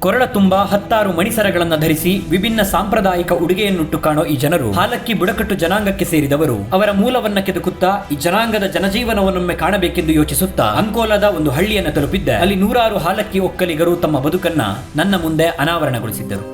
ಕೊರಳ ತುಂಬ 10 ಮಣಿಸರಗಳನ್ನು ಧರಿಸಿ ವಿಭಿನ್ನ ಸಾಂಪ್ರದಾಯಿಕ ಉಡುಗೆಯನ್ನುಟ್ಟು ಕಾಣೋ ಈ ಜನರು ಹಾಲಕ್ಕಿ ಬುಡಕಟ್ಟು ಜನಾಂಗಕ್ಕೆ ಸೇರಿದವರು. ಅವರ ಮೂಲವನ್ನ ಕೆದಕುತ್ತಾ ಈ ಜನಾಂಗದ ಜನಜೀವನವನ್ನೊಮ್ಮೆ ಕಾಣಬೇಕೆಂದು ಯೋಚಿಸುತ್ತಾ ಅಂಕೋಲಾದ ಒಂದು ಹಳ್ಳಿಯನ್ನು ತಲುಪಿದ್ದೆ. ಅಲ್ಲಿ 100 ಹಾಲಕ್ಕಿ ಒಕ್ಕಲಿಗರು ತಮ್ಮ ಬದುಕನ್ನ ನನ್ನ ಮುಂದೆ ಅನಾವರಣಗೊಳಿಸಿದ್ದರು.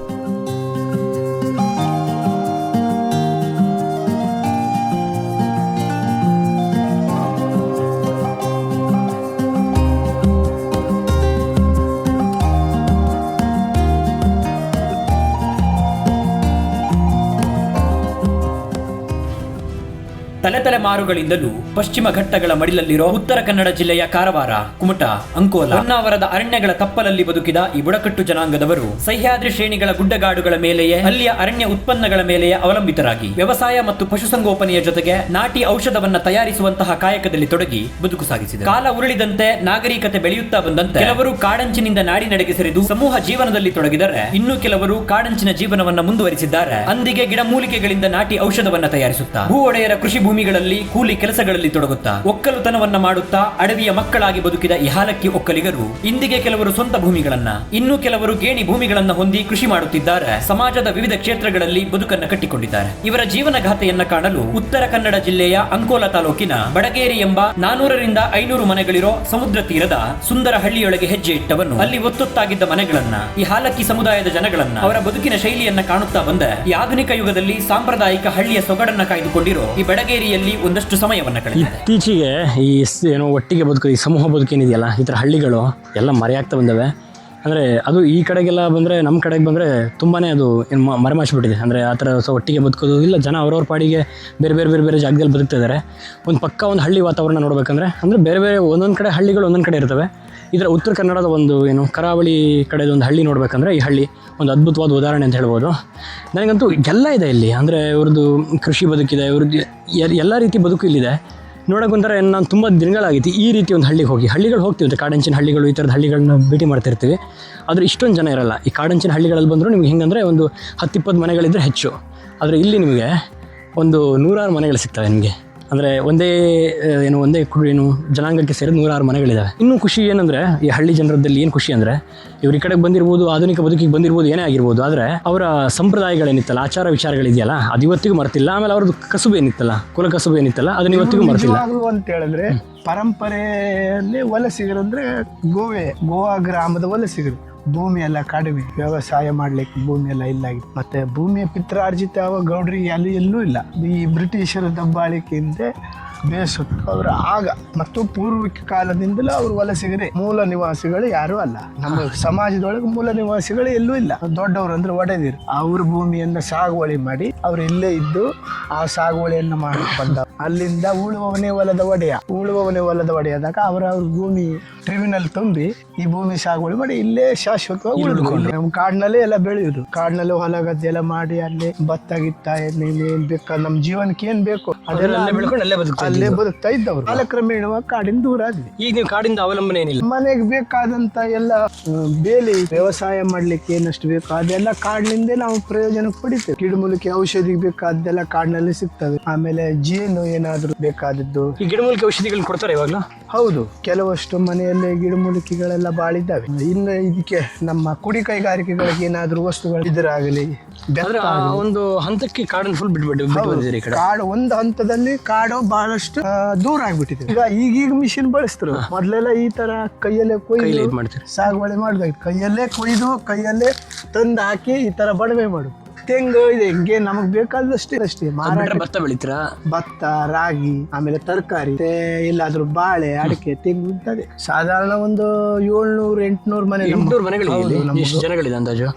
ತಲೆಮಾರುಗಳಿಂದಲೂ ಪಶ್ಚಿಮ ಘಟ್ಟಗಳ ಮಡಿಲಲ್ಲಿರೋ ಉತ್ತರ ಕನ್ನಡ ಜಿಲ್ಲೆಯ ಕಾರವಾರ, ಕುಮಟಾ, ಅಂಕೋಲ, ಹೊನ್ನಾವರದ ಅರಣ್ಯಗಳ ತಪ್ಪಲಲ್ಲಿ ಬದುಕಿದ ಈ ಬುಡಕಟ್ಟು ಜನಾಂಗದವರು ಸಹ್ಯಾದ್ರಿ ಶ್ರೇಣಿಗಳ ಗುಡ್ಡಗಾಡುಗಳ ಮೇಲೆಯೇ ಅಲ್ಲಿಯ ಅರಣ್ಯ ಉತ್ಪನ್ನಗಳ ಮೇಲೆಯೇ ಅವಲಂಬಿತರಾಗಿ ವ್ಯವಸಾಯ ಮತ್ತು ಪಶುಸಂಗೋಪನೆಯ ಜೊತೆಗೆ ನಾಟಿ ಔಷಧವನ್ನ ತಯಾರಿಸುವಂತಹ ಕಾಯಕದಲ್ಲಿ ತೊಡಗಿ ಬದುಕು ಸಾಗಿಸಿದರು. ಕಾಲ ಉರುಳಿದಂತೆ ನಾಗರಿಕತೆ ಬೆಳೆಯುತ್ತಾ ಬಂದಂತೆ ಕೆಲವರು ಕಾಡಂಚಿನಿಂದ ನಾಡಿನೆಡೆಗೆ ಸರಿದು ಸಮೂಹ ಜೀವನದಲ್ಲಿ ತೊಡಗಿದರೆ, ಇನ್ನು ಕೆಲವರು ಕಾಡಂಚಿನ ಜೀವನವನ್ನ ಮುಂದುವರಿಸಿದ್ದಾರೆ. ಅಂದಿಗೆ ಗಿಡಮೂಲಿಕೆಗಳಿಂದ ನಾಟಿ ಔಷಧವನ್ನ ತಯಾರಿಸುತ್ತಾ ಭೂ ಒಡೆಯರ ಕೃಷಿ ಭೂಮಿಗಳಲ್ಲಿ ಕೂಲಿ ಕೆಲಸಗಳಲ್ಲಿ ತೊಡಗುತ್ತಾ ಒಕ್ಕಲುತನವನ್ನ ಮಾಡುತ್ತಾ ಅಡವಿಯ ಮಕ್ಕಳಾಗಿ ಬದುಕಿದ ಈ ಹಾಲಕ್ಕಿ ಒಕ್ಕಲಿಗರು ಇಂದಿಗೆ ಕೆಲವರು ಸ್ವಂತ ಭೂಮಿಗಳನ್ನ, ಇನ್ನು ಕೆಲವರು ಗೇಣಿ ಭೂಮಿಗಳನ್ನ ಹೊಂದಿ ಕೃಷಿ ಮಾಡುತ್ತಿದ್ದಾರೆ. ಸಮಾಜದ ವಿವಿಧ ಕ್ಷೇತ್ರಗಳಲ್ಲಿ ಬದುಕನ್ನ ಕಟ್ಟಿಕೊಂಡಿದ್ದಾರೆ. ಇವರ ಜೀವನ ಗಾಥೆಯನ್ನ ಕಾಣಲು ಉತ್ತರ ಕನ್ನಡ ಜಿಲ್ಲೆಯ ಅಂಕೋಲ ತಾಲೂಕಿನ ಬಡಗೇರಿ ಎಂಬ 400ರಿಂದ 500 ಮನೆಗಳಿರೋ ಸಮುದ್ರ ತೀರದ ಸುಂದರ ಹಳ್ಳಿಯೊಳಗೆ ಹೆಜ್ಜೆ ಇಟ್ಟವನು ಅಲ್ಲಿ ಒತ್ತೊತ್ತಾಗಿದ್ದ ಮನೆಗಳನ್ನ, ಈ ಹಾಲಕ್ಕಿ ಸಮುದಾಯದ ಜನಗಳನ್ನ, ಅವರ ಬದುಕಿನ ಶೈಲಿಯನ್ನ ಕಾಣುತ್ತಾ ಬಂದ ಈ ಆಧುನಿಕ ಯುಗದಲ್ಲಿ ಸಾಂಪ್ರದಾಯಿಕ ಹಳ್ಳಿಯ ಸೊಗಡನ್ನ ಕಾಯ್ದುಕೊಂಡಿರೋ ಈ ಬಡಗೇರಿಯಲ್ಲಿ ಒಂದಷ್ಟು ಸಮಯವನ್ನ ಕಳೆದಿದೆ. ಇತ್ತೀಚೆಗೆ ಈ ಒಟ್ಟಿಗೆ ಬದುಕು, ಈ ಸಮೂಹ ಬದುಕೇನಿದೆಯಲ್ಲ, ಈ ಥರ ಹಳ್ಳಿಗಳು ಎಲ್ಲ ಮರೆಯಾಗ್ತಾ ಬಂದವೆ. ಅಂದರೆ ಅದು ಈ ಕಡೆಗೆಲ್ಲ ಬಂದರೆ, ನಮ್ಮ ಕಡೆಗೆ ಬಂದರೆ ತುಂಬಾ ಅದು ಮರೆಮಾಚಿಬಿಟ್ಟಿದೆ. ಅಂದರೆ ಆ ಥರ ಒಟ್ಟಿಗೆ ಬದುಕೋದು ಇಲ್ಲ. ಜನ ಅವ್ರವ್ರ ಪಾಡಿಗೆ ಬೇರೆ ಬೇರೆ ಬೇರೆ ಬೇರೆ ಜಾಗದಲ್ಲಿ ಬದುಕ್ತಾ ಇದ್ದಾರೆ. ಒಂದು ಹಳ್ಳಿ ವಾತಾವರಣ ನೋಡಬೇಕಂದ್ರೆ ಅಂದರೆ ಬೇರೆ ಬೇರೆ ಒಂದೊಂದು ಕಡೆ ಹಳ್ಳಿಗಳು ಒಂದೊಂದು ಕಡೆ ಇರ್ತವೆ. ಇದರ ಉತ್ತರ ಕನ್ನಡದ ಕರಾವಳಿ ಕಡೆದ ಒಂದು ಹಳ್ಳಿ ನೋಡಬೇಕಂದ್ರೆ ಈ ಹಳ್ಳಿ ಒಂದು ಅದ್ಭುತವಾದ ಉದಾಹರಣೆ ಅಂತ ಹೇಳ್ಬೋದು. ನನಗಂತೂ ಎಲ್ಲ ಇದೆ ಇಲ್ಲಿ. ಅಂದರೆ ಇವ್ರದ್ದು ಕೃಷಿ ಬದುಕಿದೆ, ಇವ್ರದ್ದು ಎಲ್ಲ ರೀತಿ ಬದುಕು ಇಲ್ಲಿದೆ. ನೋಡೋಕ್ಕಂತಾರೆ ನಾನು ತುಂಬ ದಿನಗಳಾಗಿತ್ತು ಈ ರೀತಿ ಒಂದು ಹಳ್ಳಿಗಳು ಹೋಗ್ತೀವಿ, ಕಾಡಂಚಿನ ಹಳ್ಳಿಗಳು, ಈ ಥರದ ಹಳ್ಳಿಗಳನ್ನ ಭೇಟಿ ಮಾಡ್ತಿರ್ತೀವಿ. ಆದರೆ ಇಷ್ಟೊಂದು ಜನ ಇರಲ್ಲ. ಈ ಕಾಡಂಚಿನ ಹಳ್ಳಿಗಳಲ್ಲಿ ಬಂದರೂ ನಿಮ್ಗೆ ಹೆಂಗಂದರೆ ಒಂದು 10-20 ಮನೆಗಳಿದ್ದರೆ ಹೆಚ್ಚು. ಆದರೆ ಇಲ್ಲಿ ನಿಮಗೆ ಒಂದು 100 ಮನೆಗಳು ಸಿಗ್ತವೆ ನಿಮಗೆ. ಅಂದರೆ ಒಂದೇ ಜನಾಂಗಕ್ಕೆ ಸೇರಿದ 100 ಮನೆಗಳಿದ್ದಾವೆ. ಇನ್ನೂ ಖುಷಿ ಏನಂದರೆ, ಈ ಹಳ್ಳಿ ಜನರದಲ್ಲಿ ಏನು ಖುಷಿ ಅಂದರೆ, ಇವ್ರ ಈ ಕಡೆಗೆ ಬಂದಿರ್ಬೋದು, ಆಧುನಿಕ ಬದುಕಿಗೆ ಬಂದಿರ್ಬೋದು, ಏನೇ ಆಗಿರ್ಬೋದು, ಆದರೆ ಅವರ ಸಂಪ್ರದಾಯಗಳೇನಿತ್ತಲ್ಲ, ಆಚಾರ ವಿಚಾರಗಳಿದೆಯಲ್ಲ, ಅದು ಇವತ್ತಿಗೂ ಮರ್ತಿಲ್ಲ. ಆಮೇಲೆ ಅವ್ರದ್ದು ಕಸುಬು ಏನಿತ್ತಲ್ಲ, ಕುಲ ಕಸುಬು ಏನಿತ್ತಲ್ಲ, ಅದನ್ನ ಇವತ್ತಿಗೂ ಮರ್ತಿಲ್ಲ ಅಂತ ಹೇಳಿದ್ರೆ. ಪರಂಪರೆಯಲ್ಲಿ ವಲಸಿಗರು ಅಂದರೆ ಗೋವಾ ಗ್ರಾಮದ ವಲಸಿಗರು. ಭೂಮಿ ಎಲ್ಲ ಕಡಿಮೆ, ವ್ಯವಸಾಯ ಮಾಡ್ಲಿಕ್ಕೆ ಭೂಮಿ ಎಲ್ಲ ಇಲ್ಲಾಗಿತ್ತು. ಮತ್ತೆ ಭೂಮಿಯ ಪಿತ್ರಾರ್ಜಿತ ಗೌಡ್ರಿಗೆ ಅಲ್ಲಿ ಎಲ್ಲೂ ಇಲ್ಲ. ಈ ಬ್ರಿಟಿಷರ ದಬ್ಬಾಳಿಕೆಯಿಂದ ಬೇಸತ್ತು ಅವರು ಆಗ ಮತ್ತು ಪೂರ್ವಿಕ ಕಾಲದಿಂದಲೂ ಅವರು ವಲಸಿಗರೇ. ಮೂಲ ನಿವಾಸಿಗಳು ಯಾರೂ ಅಲ್ಲ. ನಮ್ಮ ಸಮಾಜದೊಳಗೆ ಮೂಲ ನಿವಾಸಿಗಳು ಎಲ್ಲೂ ಇಲ್ಲ. ದೊಡ್ಡವರು ಅಂದ್ರೆ ಒಡೆದಿರು, ಅವ್ರ ಭೂಮಿಯನ್ನ ಸಾಗುವಳಿ ಮಾಡಿ ಅವ್ರು ಇಲ್ಲೇ ಇದ್ದು ಆ ಸಾಗುವಳಿಯನ್ನ ಮಾಡಿ ಬಂದ. ಅಲ್ಲಿಂದ ಉಳುವವನೇ ಹೊಲದ ಒಡೆಯದಾಗ ಅವ್ರ ಭೂಮಿ ಟ್ರಿಬ್ಯುನಲ್ ತುಂಬಿ ಈ ಭೂಮಿ ಸಾಗುವಳಿ ಮಾಡಿ ಇಲ್ಲೇ ಶಾಶ್ವತವಾಗಿ ಉಳಿದುಕೊಂಡು ನಮ್ಮ ಕಾಡಿನಲ್ಲೇ ಎಲ್ಲ ಬೆಳೆಯುದು. ಕಾಡಿನಲ್ಲಿ ಹೊಲ ಗದ್ದೆ ಎಲ್ಲ ಮಾಡಿ ಅಲ್ಲಿ ಭತ್ತ ಗಿತ್ತ ಏನ್ ಬೇಕಾ ನಮ್ಮ ಜೀವನಕ್ಕೆ ಏನ್ ಬೇಕು ಅದೆಲ್ಲ ಅಲ್ಲೇ ಬದುಕ್ತಾ ಇದ್ದವ್ರು. ಕಾಲಕ್ರಮೇಣವಾಗಿ ಕಾಡಿನ ದೂರ ಆದ್ವಿ. ಈಗ ನೀವು ಕಾಡಿಂದ ಅವಲಂಬನೆ ಏನಿಲ್ಲ. ಮನೆಗೆ ಬೇಕಾದಂತ ಎಲ್ಲ ಬೇಲಿ ವ್ಯವಸಾಯ ಮಾಡ್ಲಿಕ್ಕೆ ಏನಷ್ಟು ಬೇಕು ಅದೆಲ್ಲ ಕಾಡಿನಿಂದ ನಾವು ಪ್ರಯೋಜನ ಪಡಿತೇವೆ. ಗಿಡಮೂಲಿಕೆ ಔಷಧಿಗೆ ಬೇಕಾದ್ದೆಲ್ಲ ಕಾಡಿನಲ್ಲಿ ಸಿಗ್ತವೆ. ಆಮೇಲೆ ಜೇನು ಏನಾದ್ರು ಬೇಕಾದದ್ದು. ಈ ಗಿಡಮೂಲಿಕೆ ಔಷಧಿಗಳನ್ನ ಕೊಡ್ತಾರೆ ಇವಾಗಲೂ? ಹೌದು, ಕೆಲವಷ್ಟು ಮನೆಯಲ್ಲಿ ಗಿಡಮೂಲಿಕೆಗಳೆಲ್ಲ ಬಾಳಿದ್ದಾವೆ. ಇನ್ನು ಇದಕ್ಕೆ ನಮ್ಮ ಕುಡಿ ಕೈಗಾರಿಕೆಗಳಿಗೆ ಏನಾದ್ರು ವಸ್ತುಗಳು ಇದರಾಗಲಿ ಒಂದು ಹಂತಕ್ಕೆ ಕಾಡನ್ನು ಫುಲ್ ಬಿಟ್ಬಿಟ್ಟಿದ್ದೀರಿ. ಕಾಡು ಒಂದು ಹಂತದಲ್ಲಿ ಕಾಡು ಬಹಳಷ್ಟು ದೂರ ಆಗ್ಬಿಟ್ಟಿದೆ. ಈಗೀಗ ಮಿಷಿನ್ ಬಳಸ್ತಾರೆ. ಮೊದ್ಲೆಲ್ಲ ಈ ತರ ಕೈಯಲ್ಲೇ ಕೊಯ್ದು ಸಾಗುವಳಿ ಮಾಡ್ಬೇಕು. ಕೈಯಲ್ಲೇ ಕೊಯ್ದು ಕೈಯಲ್ಲೇ ತಂದು ಹಾಕಿ ಈ ತರ ಬಡವೆ ಮಾಡು. ತೆಂಗು ಇದೆ, ಹಿಂಗೆ ನಮಗ್ ಬೇಕಾದಷ್ಟೇ ಭತ್ತ ಬೆಳಿತೀರಾ? ಭತ್ತ, ರಾಗಿ, ಆಮೇಲೆ ತರಕಾರಿ, ಎಲ್ಲಾದ್ರೂ ಬಾಳೆ, ಅಡಿಕೆ, ತೆಂಗು ಇರ್ತದೆ. ಸಾಧಾರಣ ಒಂದು 700-800 ಜನಗಳಿದೆ ಅಂದಾಜು.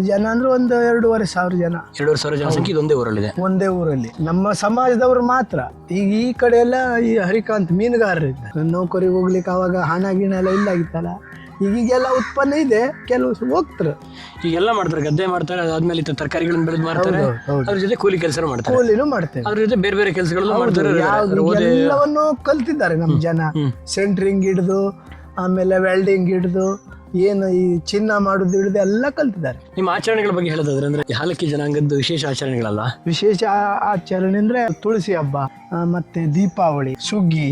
ಜನ ಅಂದ್ರೆ ಒಂದು 2,500 ಜನ. 2,500 ಜನ ಸಂಖ್ಯೆ ಒಂದೇ ಊರಲ್ಲಿ. ನಮ್ಮ ಸಮಾಜದವರು ಮಾತ್ರ. ಈಗ ಈ ಕಡೆ ಎಲ್ಲ ಈ ಹರಿಕಾಂತ್ ಮೀನುಗಾರರಿದ್ದ ನೌಕರಿಗೆ ಹೋಗ್ಲಿಕ್ಕೆ ಅವಾಗ ಹಣ ಗಿಣ ಎಲ್ಲ ಇಲ್ಲಾಗಿತ್ತಲ್ಲ. ಈಗೀಗೆಲ್ಲ ಉತ್ಪನ್ನ ಇದೆ, ಕೆಲವು ಹೋಗ್ತಾರೆ. ಈಗೆಲ್ಲ ಮಾಡ್ತಾರೆ, ಗದ್ದೆ ಮಾಡ್ತಾರೆ, ಅದಾದ್ಮೇಲೆ ತರಕಾರಿಗಳನ್ನ ಬೆಳೆದು ಮಾಡ್ತಾರೆ. ಅದ್ರ ಜೊತೆ ಕೂಲಿ ಕೆಲಸ ಮಾಡ್ತಾರೆ, ಕೂಲಿನೂ ಮಾಡ್ತಾರೆ. ಅದ್ರ ಜೊತೆ ಬೇರೆ ಬೇರೆ ಕೆಲಸಗಳನ್ನು ಮಾಡ್ತಾರೆ. ಎಲ್ಲವನ್ನು ಕಲ್ತಿದ್ದಾರೆ ನಮ್ಮ ಜನ. ಸೆಂಟ್ರಿಂಗ್ ಹಿಡಿದು, ಆಮೇಲೆ ವೆಲ್ಡಿಂಗ್ ಹಿಡಿದು, ಏನು ಈ ಚಿನ್ನ ಮಾಡೋದು ಹಿಡಿದು ಎಲ್ಲ ಕಲ್ತಿದ್ದಾರೆ. ನಿಮ್ಮ ಆಚರಣೆಗಳ ಬಗ್ಗೆ ಹೇಳೋದಾದ್ರೆ, ಅಂದ್ರೆ ಹಾಲಕ್ಕಿ ಜನಾಂಗದ್ದು ವಿಶೇಷ ಆಚರಣೆಗಳಲ್ಲ? ವಿಶೇಷ ಆಚರಣೆ ಅಂದ್ರೆ ತುಳಸಿ ಹಬ್ಬ, ಮತ್ತೆ ದೀಪಾವಳಿ, ಸುಗ್ಗಿ,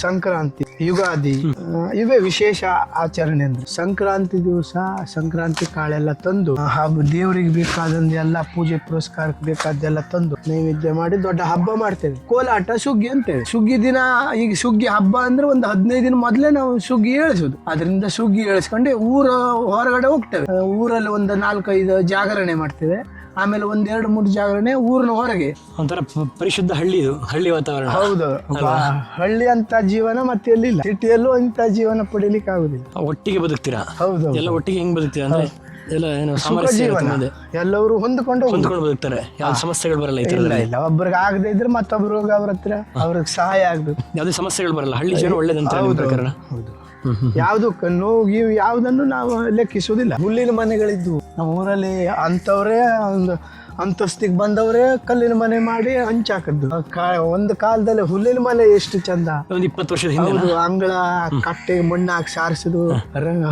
ಸಂಕ್ರಾಂತಿ, ಯುಗಾದಿ ಇವೇ ವಿಶೇಷ ಆಚರಣೆ ಅಂದ್ರೆ. ಸಂಕ್ರಾಂತಿ ದಿವಸ ಸಂಕ್ರಾಂತಿ ಕಾಳೆಲ್ಲ ತಂದು ಹಬ್ಬ ದೇವರಿಗೆ ಬೇಕಾದಂದು ಎಲ್ಲ ಪೂಜೆ ಪುರಸ್ಕಾರಕ್ಕೆ ಬೇಕಾದ್ದೆಲ್ಲ ತಂದು ನೈವೇದ್ಯ ಮಾಡಿ ದೊಡ್ಡ ಹಬ್ಬ ಮಾಡ್ತೇವೆ. ಕೋಲಾಟ ಸುಗ್ಗಿ ಅಂತೇವೆ. ಸುಗ್ಗಿ ದಿನ ಈಗ ಸುಗ್ಗಿ ಹಬ್ಬ ಅಂದ್ರೆ ಒಂದು 15 ದಿನ ಮೊದಲೇ ನಾವು ಸುಗ್ಗಿ ಏಳಿಸೋದು. ಅದರಿಂದ ಸುಗ್ಗಿ ಏಳಿಸ್ಕೊಂಡು ಊರ ಹೊರಗಡೆ ಹೋಗ್ತೇವೆ. ಊರಲ್ಲಿ ಒಂದು 4-5 ಜಾಗರಣೆ ಮಾಡ್ತೇವೆ. ಆಮೇಲೆ 1-2-3 ಜಾಗರಣೆ ಊರಿನ ಹೊರಗೆ. ಒಂಥರ ಪರಿಶುದ್ಧ ಹಳ್ಳಿ, ಇದು ಹಳ್ಳಿ ವಾತಾವರಣ. ಹೌದು, ಹಳ್ಳಿ ಅಂತ ಜೀವನ ಮತ್ತೆ ಎಲ್ಲಿಲ್ಲ. ಸಿಟಿಯಲ್ಲೂ ಇಂಥ ಜೀವನ ಪಡೀಲಿಕ್ಕೆ ಆಗುದಿಲ್ಲ. ಒಟ್ಟಿಗೆ ಬದುಕ್ತೀರಾ? ಹೌದು, ಎಲ್ಲ ಒಟ್ಟಿಗೆ ಹೆಂಗ್ ಬದುಕ್ತೀರಾ ಅಂದ್ರೆ ಎಲ್ಲ ಏನು ಜೀವನ ಎಲ್ಲರೂ ಹೊಂದ್ಕೊಂಡು ಬದುಕ್ತಾರೆ. ಯಾವ ಸಮಸ್ಯೆಗಳು ಬರಲ್ಲ ಈ ಇಲ್ಲ ಇಲ್ಲ. ಒಬ್ರಿಗೆ ಆಗದೆ ಇದ್ರೆ ಮತ್ತೊಬ್ರಿಗೆ ಅವ್ರ ಹತ್ರ ಅವ್ರಿಗೆ ಸಹಾಯ ಆಗ್ಬೇಕು. ಯಾವುದೇ ಸಮಸ್ಯೆಗಳು ಬರಲ್ಲ. ಹಳ್ಳಿ ಜೀವನ ಒಳ್ಳೇದಂತ ಪ್ರಕಾರ. ಹೌದು, ಯಾವ್ದಕ್ಕೂ ನೋವು ಗೀವು ಯಾವ್ದನ್ನು ನಾವು ಲೆಕ್ಕಿಸುವುದಿಲ್ಲ. ಹುಲ್ಲಿನ ಮನೆಗಳಿದ್ವು ನಮ್ಮ ಊರಲ್ಲಿ. ಅಂತವ್ರೇ ಒಂದು ಅಂತಸ್ತಿಗೆ ಬಂದವರೇ ಕಲ್ಲಿನ ಮನೆ ಮಾಡಿ ಹಂಚಾಕದ್ದು. ಒಂದು ಕಾಲದಲ್ಲಿ ಹುಲ್ಲಿನ ಮನೆ ಎಷ್ಟು ಚಂದ. ಒಂದು 20 ವರ್ಷದ ಹಿಂದೆ. ಹೌದು, ಅಂಗಳ ಕಟ್ಟೆಗೆ ಮಣ್ಣಾಕಿ ಸಾರಿಸುದು,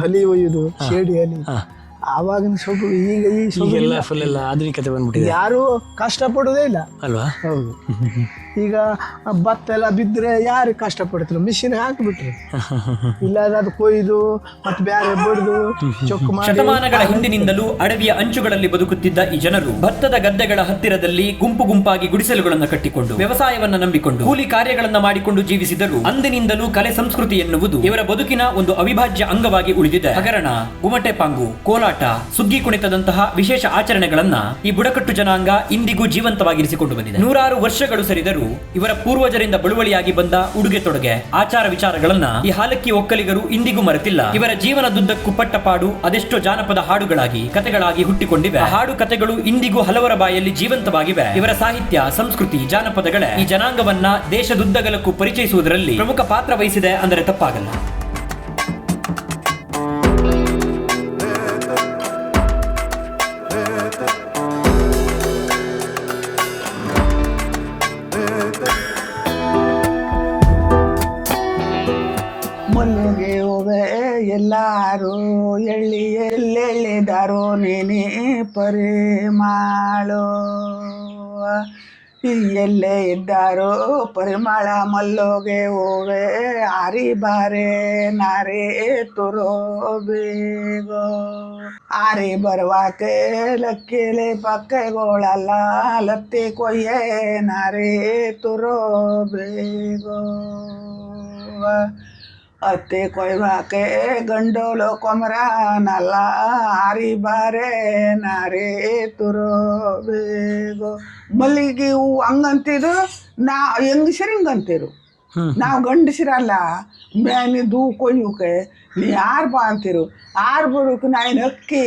ಹಲಿ ಒಯ್ಯುದು, ಶೇಡಿ ಹಲಿ. ಆವಾಗಿನ ಸೊಬಗು ಈಗ ಈ ಈಗೆಲ್ಲ ಫುಲ್ ಎಲ್ಲ ಆಧುನಿಕತೆ ಬಂದ್ಬಿಟ್ಟಿದೆ. ಯಾರು ಕಷ್ಟ ಪಡುವುದೇ ಇಲ್ಲ ಅಲ್ವಾ? ಹೌದು. ಈಗ ಭತ್ತ ಎಲ್ಲ ಬಿದ್ದರೆ ಯಾರು ಕಷ್ಟಪಡ್ತಾರೆ? ಮಿಷಿನ್ ಹಾಕಿಬಿಟ್ರಿ. ಇಲ್ಲ ಅದು ಕೊಯ್ದು ಮತ್ತೆ ಬೇರೆ ಬಡ್ದು ಚೊಕ್ಕು ಮಾಡಿ. ಶತಮಾನಗಳ ಹಿಂದಿನಿಂದಲೂ ಅಡವಿಯ ಅಂಚುಗಳಲ್ಲಿ ಬದುಕುತ್ತಿದ್ದ ಈ ಜನರು ಭತ್ತದ ಗದ್ದೆಗಳ ಹತ್ತಿರದಲ್ಲಿ ಗುಂಪು ಗುಂಪಾಗಿ ಗುಡಿಸಲುಗಳನ್ನು ಕಟ್ಟಿಕೊಂಡು ವ್ಯವಸಾಯವನ್ನ ನಂಬಿಕೊಂಡು ಕೂಲಿ ಕಾರ್ಯಗಳನ್ನ ಮಾಡಿಕೊಂಡು ಜೀವಿಸಿದರು. ಅಂದಿನಿಂದಲೂ ಕಲೆ ಸಂಸ್ಕೃತಿ ಎನ್ನುವುದು ಇವರ ಬದುಕಿನ ಒಂದು ಅವಿಭಾಜ್ಯ ಅಂಗವಾಗಿ ಉಳಿದಿದೆ. ಹಗರಣ, ಗುಮಟೆ ಪಾಂಗು, ಕೋಲಾಟ, ಸುಗ್ಗಿ ಕುಣಿತದಂತಹ ವಿಶೇಷ ಆಚರಣೆಗಳನ್ನ ಈ ಬುಡಕಟ್ಟು ಜನಾಂಗ ಇಂದಿಗೂ ಜೀವಂತವಾಗಿರಿಸಿಕೊಂಡು ಬಂದಿದೆ. 100 ವರ್ಷಗಳು ಸರಿದರೂ ಇವರ ಪೂರ್ವಜರಿಂದ ಬಳುವಳಿಯಾಗಿ ಬಂದ ಉಡುಗೆ ತೊಡುಗೆ, ಆಚಾರ ವಿಚಾರಗಳನ್ನ ಈ ಹಾಲಕ್ಕಿ ಒಕ್ಕಲಿಗರು ಇಂದಿಗೂ ಮರೆತಿಲ್ಲ. ಇವರ ಜೀವನದುದ್ದಕ್ಕೂ ಪಟ್ಟಪಾಡು ಅದೆಷ್ಟೋ ಜಾನಪದ ಹಾಡುಗಳಾಗಿ ಕತೆಗಳಾಗಿ ಹುಟ್ಟಿಕೊಂಡಿವೆ. ಹಾಡು ಕತೆಗಳು ಇಂದಿಗೂ ಹಲವರ ಬಾಯಲ್ಲಿ ಜೀವಂತವಾಗಿವೆ. ಇವರ ಸಾಹಿತ್ಯ, ಸಂಸ್ಕೃತಿ, ಜಾನಪದಗಳೇ ಈ ಜನಾಂಗವನ್ನ ದೇಶದುದ್ದಗಲಕ್ಕೂ ಪರಿಚಯಿಸುವುದರಲ್ಲಿ ಪ್ರಮುಖ ಪಾತ್ರ ವಹಿಸಿದೆ ಅಂದರೆ ತಪ್ಪಾಗಲ್ಲ. ಮಲ್ಲಿಗೆ ಹೂವೆ ಎಲ್ಲಾರು ಎಳ್ಳೆಳೆದಾರೋ ನೀನೇ ಪರಿಮಾಳು. ಎಲ್ಲೇ ಇದ್ದಾರೋ ಪರಿಮಳ ಮಲ್ಲಿಗೆ ಹೂವೆ ಆರಿ ಬಾರೆ ನಾರೇ ತುರೋ ಬೇಗೋ. ಆರಿ ಬರುವಾಕೆ ಲಕ್ಕಿಲೆ ಪಕ್ಕೆಗೋಳಲ್ಲ ಲತ್ತಿ ಕೊಯ್ಯೆ ನಾರೇ ತುರೋ ಬೇಗೋ. ಅತ್ತೆ ಕೊಯ್ವಾಕೆ ಗಂಡೋಲು ಕೊಮರ ನಲ್ಲ ಆರಿ ಬಾರೆ ನಾರೇ ತುರೋ ಬೇಗೋ. ಮಲ್ಲಿಗೆ ಹೂ ಹಂಗಂತಿದ್ರು, ಹೆಂಗಸರು ಹಿಂಗಂತಿರು. ನಾವು ಗಂಡಸರಲ್ಲ. ನೀ ಕೊಯ್ಯುಕೆ ನೀ ಯಾರು ಬಾ ಅಂತಿರು. ಆರು ಬರೋಕೆ ನಾನು ಅಕ್ಕಿ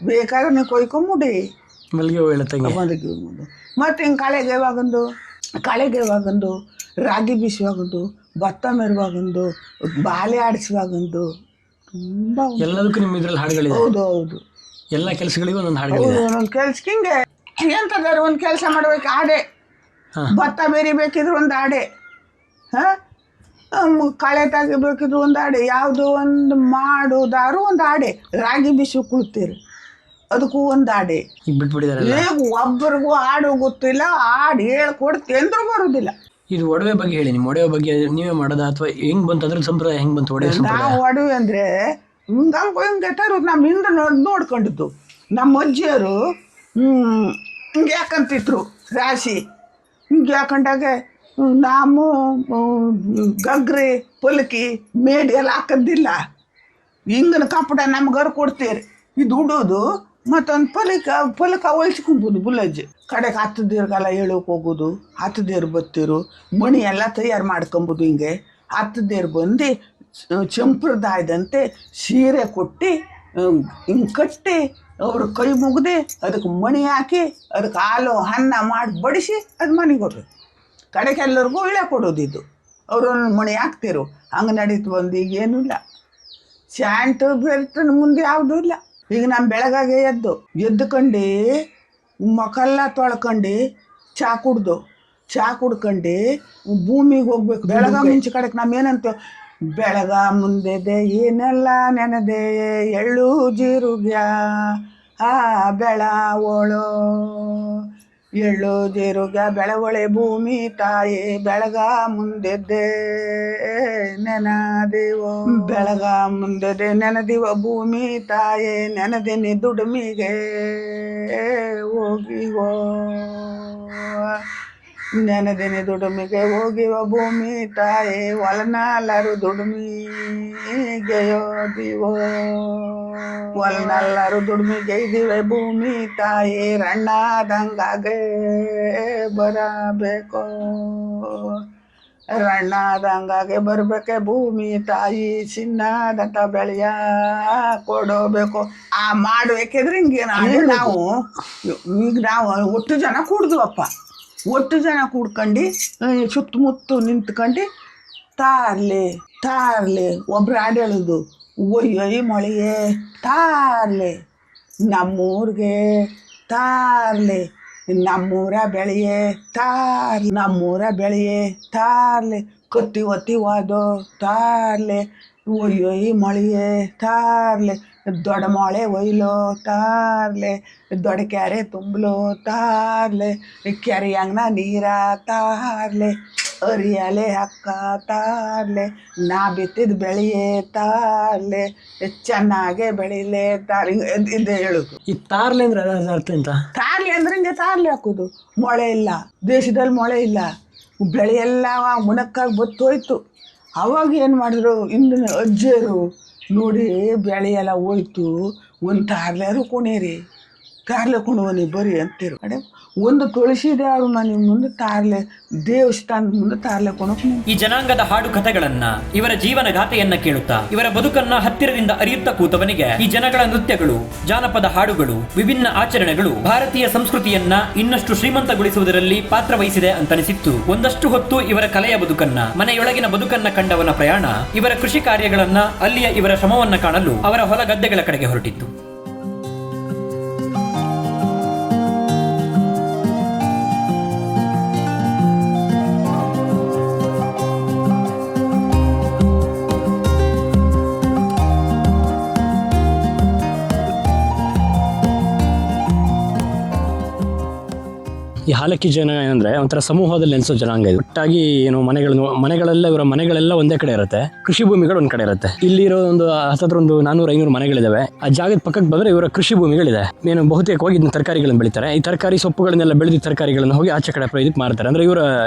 ಬೇಕಾದ್ರೆ ನೀ ಕೊಯ್ಕೊಂಬಿಡಿ ಮಲ್ಲಿಗೆ ಹೂ ಹೇಳುತ್ತೆ. ಮಲ್ಲಿಗೆ ಹೂ ಮತ್ತು ಹಿಂಗೆ ಕಳೆಗೆ ಯಾವಾಗಂದು ರಾಗಿ ಬೀಸುವಾಗಂದು ಭತ್ತ ಮೆರುವಾಗಂದು ಬಾಲೆ ಆಡಿಸುವಾಗಂದು ತುಂಬ ಎಲ್ಲದಕ್ಕೂ ನಿಮ್ಮ ಇದ್ರಲ್ಲಿ ಹಾಡುಗಳಿದೆ. ಹೌದು ಹೌದು. ಎಲ್ಲ ಕೆಲಸಗಳಿಗೂ ಒಂದೊಂದು ಹಾಡುಗಳಿದೆ. ಒಂದೊಂದು ಕೆಲ್ಸಕ್ಕೆ ಹಿಂಗೆ ಎಂತದಾರು ಒಂದು ಕೆಲಸ ಮಾಡ್ಬೇಕು ಆಡೆ. ಭತ್ತ ಬೆರಿಬೇಕಿದ್ರು ಒಂದು ಆಡೆ, ಕಳೆ ತೆಗಿಬೇಕಿದ್ರು ಒಂದು ಆಡೆ, ಯಾವುದೋ ಒಂದು ಮಾಡೋದಾರು ಒಂದು ಆಡೆ. ರಾಗಿ ಬಿಸಿ ಕುಳ್ತೀರಿ ಅದಕ್ಕೂ ಒಂದು ಆಡೆ. ಈಗ ಬಿಟ್ಬಿಟ್ಟಿದ್ದಾರೆ. ಈಗ ಒಬ್ಬರಿಗೂ ಹಾಡು ಗೊತ್ತಿಲ್ಲ, ಹಾಡು ಹೇಳ್ಕೊಡ್ತಿ ಅಂದ್ರೂ ಬರೋದಿಲ್ಲ. ಇದು ಒಡವೆ ಬಗ್ಗೆ ಹೇಳಿ. ನಿಮ್ಮ ಒಡವೆ ಬಗ್ಗೆ ನೀವೇ ಮಾಡೋದ ಅಥವಾ ಹೆಂಗ್ ಬಂತು ಅದ್ರ ಸಂಪ್ರದಾಯ ಹೆಂಗ್ ಬಂತು? ಒಡವೆ ನಾವು ಒಡವೆ ಅಂದರೆ ಹಿಂಗೆ ತರೋದು. ನಮ್ಮ ಹಿಂದೆ ನೋಡ್ಕೊಂಡಿದ್ದು ನಮ್ಮ ಅಜ್ಜಿಯರು ಹಿಂಗೆ ಯಾಕಂತಿದ್ರು ರಾಶಿ. ಹಿಂಗೆ ಯಾಕಂಡಾಗ ನಾವು ಗಗ್ರಿ ಪೊಲಕಿ ಮೇಡಿ ಎಲ್ಲ ಹಾಕೋದಿಲ್ಲ. ಹಿಂಗನ ಕಪ್ಪಡ ನಮ್ಗರು ಕೊಡ್ತೀರಿ. ಇದು ಉಡೋದು ಮತ್ತೊಂದು ಪಲಕ ಹೊಲ್ಸ್ಕೊಂಬೋದು. ಬುಲ್ಲಜ್ಜಿ ಕಡೆಗೆ 10 ದೇರ್ಗೆಲ್ಲ ಹೇಳೋಕೆ ಹೋಗೋದು. 10 ದೇರು ಬತ್ತಿರು ಮಣಿ ಎಲ್ಲ ತಯಾರು ಮಾಡ್ಕೊಬೋದು. ಹಿಂಗೆ 10 ದೇರು ಬಂದು ಸಂಪ್ರದಾಯದಂತೆ ಸೀರೆ ಕೊಟ್ಟು ಹಿಂಗೆ ಕಟ್ಟಿ ಅವ್ರ ಕೈ ಮುಗ್ದು ಅದಕ್ಕೆ ಮಣಿ ಹಾಕಿ ಅದಕ್ಕೆ ಹಾಲು ಅನ್ನ ಮಾಡಿ ಬಡಿಸಿ ಅದು ಮನೆಗೆ ಕೊಡ್ಬೇಕು. ಕಡೆಗೆ ಎಲ್ಲರಿಗೂ ಇಳೆ ಕೊಡೋದಿದ್ದು. ಅವರು ಮಣಿ ಹಾಕ್ತಿರು. ಹಂಗೆ ನಡೀತು ಬಂದು. ಈಗೇನೂ ಇಲ್ಲ. ಸ್ಯಾಂಟು ಬೆಲ್ಟ್ ಮುಂದೆ ಯಾವುದೂ ಇಲ್ಲ. ಈಗ ನಾನು ಬೆಳಗಾಗೆ ಎದ್ದುಕೊಂಡು ಮೊಖೆಲ್ಲ ತೊಳ್ಕೊಂಡು ಚಾ ಕುಡ್ಕೊಂಡು ಭೂಮಿಗೆ ಹೋಗ್ಬೇಕು. ಬೆಳಗ ಮುಂಚೆ ಕಡೆಗೆ ನಾವೇನಂತ ಬೆಳಗ ಮುಂದೆದೆ ಏನೆಲ್ಲ ನೆನೆದೆ ಎಳ್ಳು ಜೀರುಗ್ಯ ಆ ಬೆಳ ಓಳೋ ಎಳ್ಳು ಜೇರುಗ ಬೆಳವಳೆ ಭೂಮಿ ತಾಯಿ ಬೆಳಗ ಮುಂದೆದ್ದೆ ನೆನದೇವೋ ಬೆಳಗ ಮುಂದೆದೆ ನೆನದಿವ ಭೂಮಿ ತಾಯಿ ನೆನದೆನೆ ದುಡಿಮಿಗೆ ಹೋಗಿವೋ ನೆನದಿನಿ ದುಡಿಮಿಗೆ ಹೋಗಿವ ಭೂಮಿ ತಾಯಿ ಹೊಲನಲ್ಲರು ದುಡಿಮಿಗೆಯೋದಿವೋ ಹೊಲನಲ್ಲರು ದುಡಿಮಿಗೆ ಇದಿವೆ ಭೂಮಿ ತಾಯಿ ರಣ್ಣಾದಂಗಾಗೆ ಬರಬೇಕು ರಣ್ಣಾದಂಗಾಗೆ ಬರ್ಬೇಕೆ ಭೂಮಿ ತಾಯಿ ಚಿನ್ನದಂತ ಬೆಳೆಯ ಕೊಡಬೇಕು ಆ ಮಾಡ್ಬೇಕಿದ್ರೆ ಹಿಂಗೆ ನಾವು ಈಗ ನಾವು ಒಟ್ಟು ಜನ ಕೂಡ್ದುವಪ್ಪ ಒಟ್ಟು ಜನ ಕೂಡ್ಕೊಂಡು ಸುತ್ತಮುತ್ತ ನಿಂತ್ಕೊಂಡು ತಾರ್ಲೆ ಒಬ್ರು ಹಾಡು ಹೇಳೋದು ಒಯ್ಯೊಯ್ ಮೊಳೆಯೇ ತಾರ್ಲೆ ನಮ್ಮೂರಿಗೆ ತಾರ್ಲೆ ನಮ್ಮೂರ ಬೆಳೆಯೇ ನಮ್ಮೂರ ಬೆಳೆಯೇ ತಾರ್ಲೆ ಕತ್ತಿ ಒತ್ತಿ ವಾದೋ ತಾರ್ಲೆ ಒಯ್ಯೊಯ್ ಮೊಳೆಯೇ ತಾರ್ಲೆ ದೊಡ್ಡ ಮೊಳೆ ಒಯ್ಲೋ ತಾರ್ಲೆ ದೊಡ್ಡ ಕೆರೆ ತುಂಬಲೋ ತಾರ್ಲೆ ಕೆರೆಯಂಗನ ನೀರ ತಾರ್ಲೆ ಅರಿಯಲೆ ಅಕ್ಕ ತಾರ್ಲೆ ನಾ ಬಿತ್ತಿದ ಬೆಳೆಯೇ ತಾರ್ಲೆ ಚೆನ್ನಾಗೆ ಬೆಳಿಲೆ ತಾರ್ ಹಿಂಗೆ ಹೇಳೋದು. ಈ ತಾರ್ಲೆ ಅಂದ್ರೆ ಅರ್ಥ ಎಂತ? ತಾರ್ಲೆ ಅಂದ್ರೆ ಹಿಂಗೆ ತಾರ್ಲೆ ಹಾಕೋದು. ಮೊಳೆ ಇಲ್ಲ, ದೇಶದಲ್ಲಿ ಮೊಳೆ ಇಲ್ಲ, ಬೆಳೆ ಎಲ್ಲ ಮುಣಕ್ಕಾಗಿ ಬತ್ತೋಯ್ತು. ಅವಾಗ ಏನು ಮಾಡಿದ್ರು ಹಿಂದಿನ ಅಜ್ಜಿಯರು ನೋಡಿ ಬೆಳೆ ಎಲ್ಲ ಹೋಯ್ತು, ಒಂದು ತಾರ್ಲೆರು ಕುಣೀರಿ, ತಾರ್ಲೆ ಕುಣುವನಿ ಬರೀ ಅಂತಿರು ಕಡೆ ಒಂದು ತುಳಸಿ ದೇವ್ರ ಮನೆ ಮುಂದೆ ತಾರ್ಲೆ ದೇವಸ್ಥಾನದ ಮುಂದೆ ತಾರ್ಲೆ ಕುಣಕ್. ಈ ಜನಾಂಗದ ಹಾಡು ಕಥೆಗಳನ್ನ, ಇವರ ಜೀವನ ಗಾಥೆಯನ್ನ ಕೇಳುತ್ತಾ ಇವರ ಬದುಕನ್ನ ಹತ್ತಿರದಿಂದ ಅರಿಯುತ್ತಾ ಕೂತವನಿಗೆ ಈ ಜನಗಳ ನೃತ್ಯಗಳು, ಜಾನಪದ ಹಾಡುಗಳು, ವಿಭಿನ್ನ ಆಚರಣೆಗಳು ಭಾರತೀಯ ಸಂಸ್ಕೃತಿಯನ್ನ ಇನ್ನಷ್ಟು ಶ್ರೀಮಂತಗೊಳಿಸುವುದರಲ್ಲಿ ಪಾತ್ರವಹಿಸಿದೆ ಅಂತನಿಸಿತ್ತು. ಒಂದಷ್ಟು ಹೊತ್ತು ಇವರ ಕಲೆಯ ಬದುಕನ್ನ, ಮನೆಯೊಳಗಿನ ಬದುಕನ್ನ ಕಂಡವನ ಪ್ರಯಾಣ ಇವರ ಕೃಷಿ ಕಾರ್ಯಗಳನ್ನ, ಅಲ್ಲಿಯ ಇವರ ಶ್ರಮವನ್ನ ಕಾಣಲು ಅವರ ಹೊಲ ಗದ್ದೆಗಳ ಕಡೆಗೆ ಹೊರಟಿತ್ತು. ಈ ಹಾಲಕ್ಕಿ ಜನ ಏನಂದ್ರೆ ಒಂಥರ ಸಮೂಹದಲ್ಲಿ ನೆಲೆಸೋ ಜನಾಂಗ ಇದು. ಒಟ್ಟಾಗಿ ಏನು ಇವರ ಮನೆಗಳೆಲ್ಲ ಒಂದೇ ಕಡೆ ಇರುತ್ತೆ, ಕೃಷಿ ಭೂಮಿಗಳು ಒಂದ್ ಕಡೆ ಇರುತ್ತೆ. ಇಲ್ಲಿರೋ ಒಂದು ಹತ್ತಿರ ಒಂದು 400-500 ಮನೆಗಳಿದಾವೆ. ಆ ಜಾಗದ ಪಕ್ಕಕ್ಕೆ ಬಂದ್ರೆ ಇವರ ಕೃಷಿ ಭೂಮಿಗಳಿದೆ. ಏನು ಬಹುತೇಕವಾಗಿ ಇದನ್ನ ತರಕಾರಿಗಳನ್ನು ಬೆಳಿತಾರೆ. ಈ ತರಕಾರಿ ಸೊಪ್ಪುಗಳನ್ನೆಲ್ಲ ಬೆಳೆದ ತರಕಾರಿಗಳನ್ನು ಹೋಗಿ ಆಚೆ ಕಡೆ ಇದಕ್ಕೆ ಮಾರ್ತಾರೆ. ಅಂದ್ರೆ ಇವರ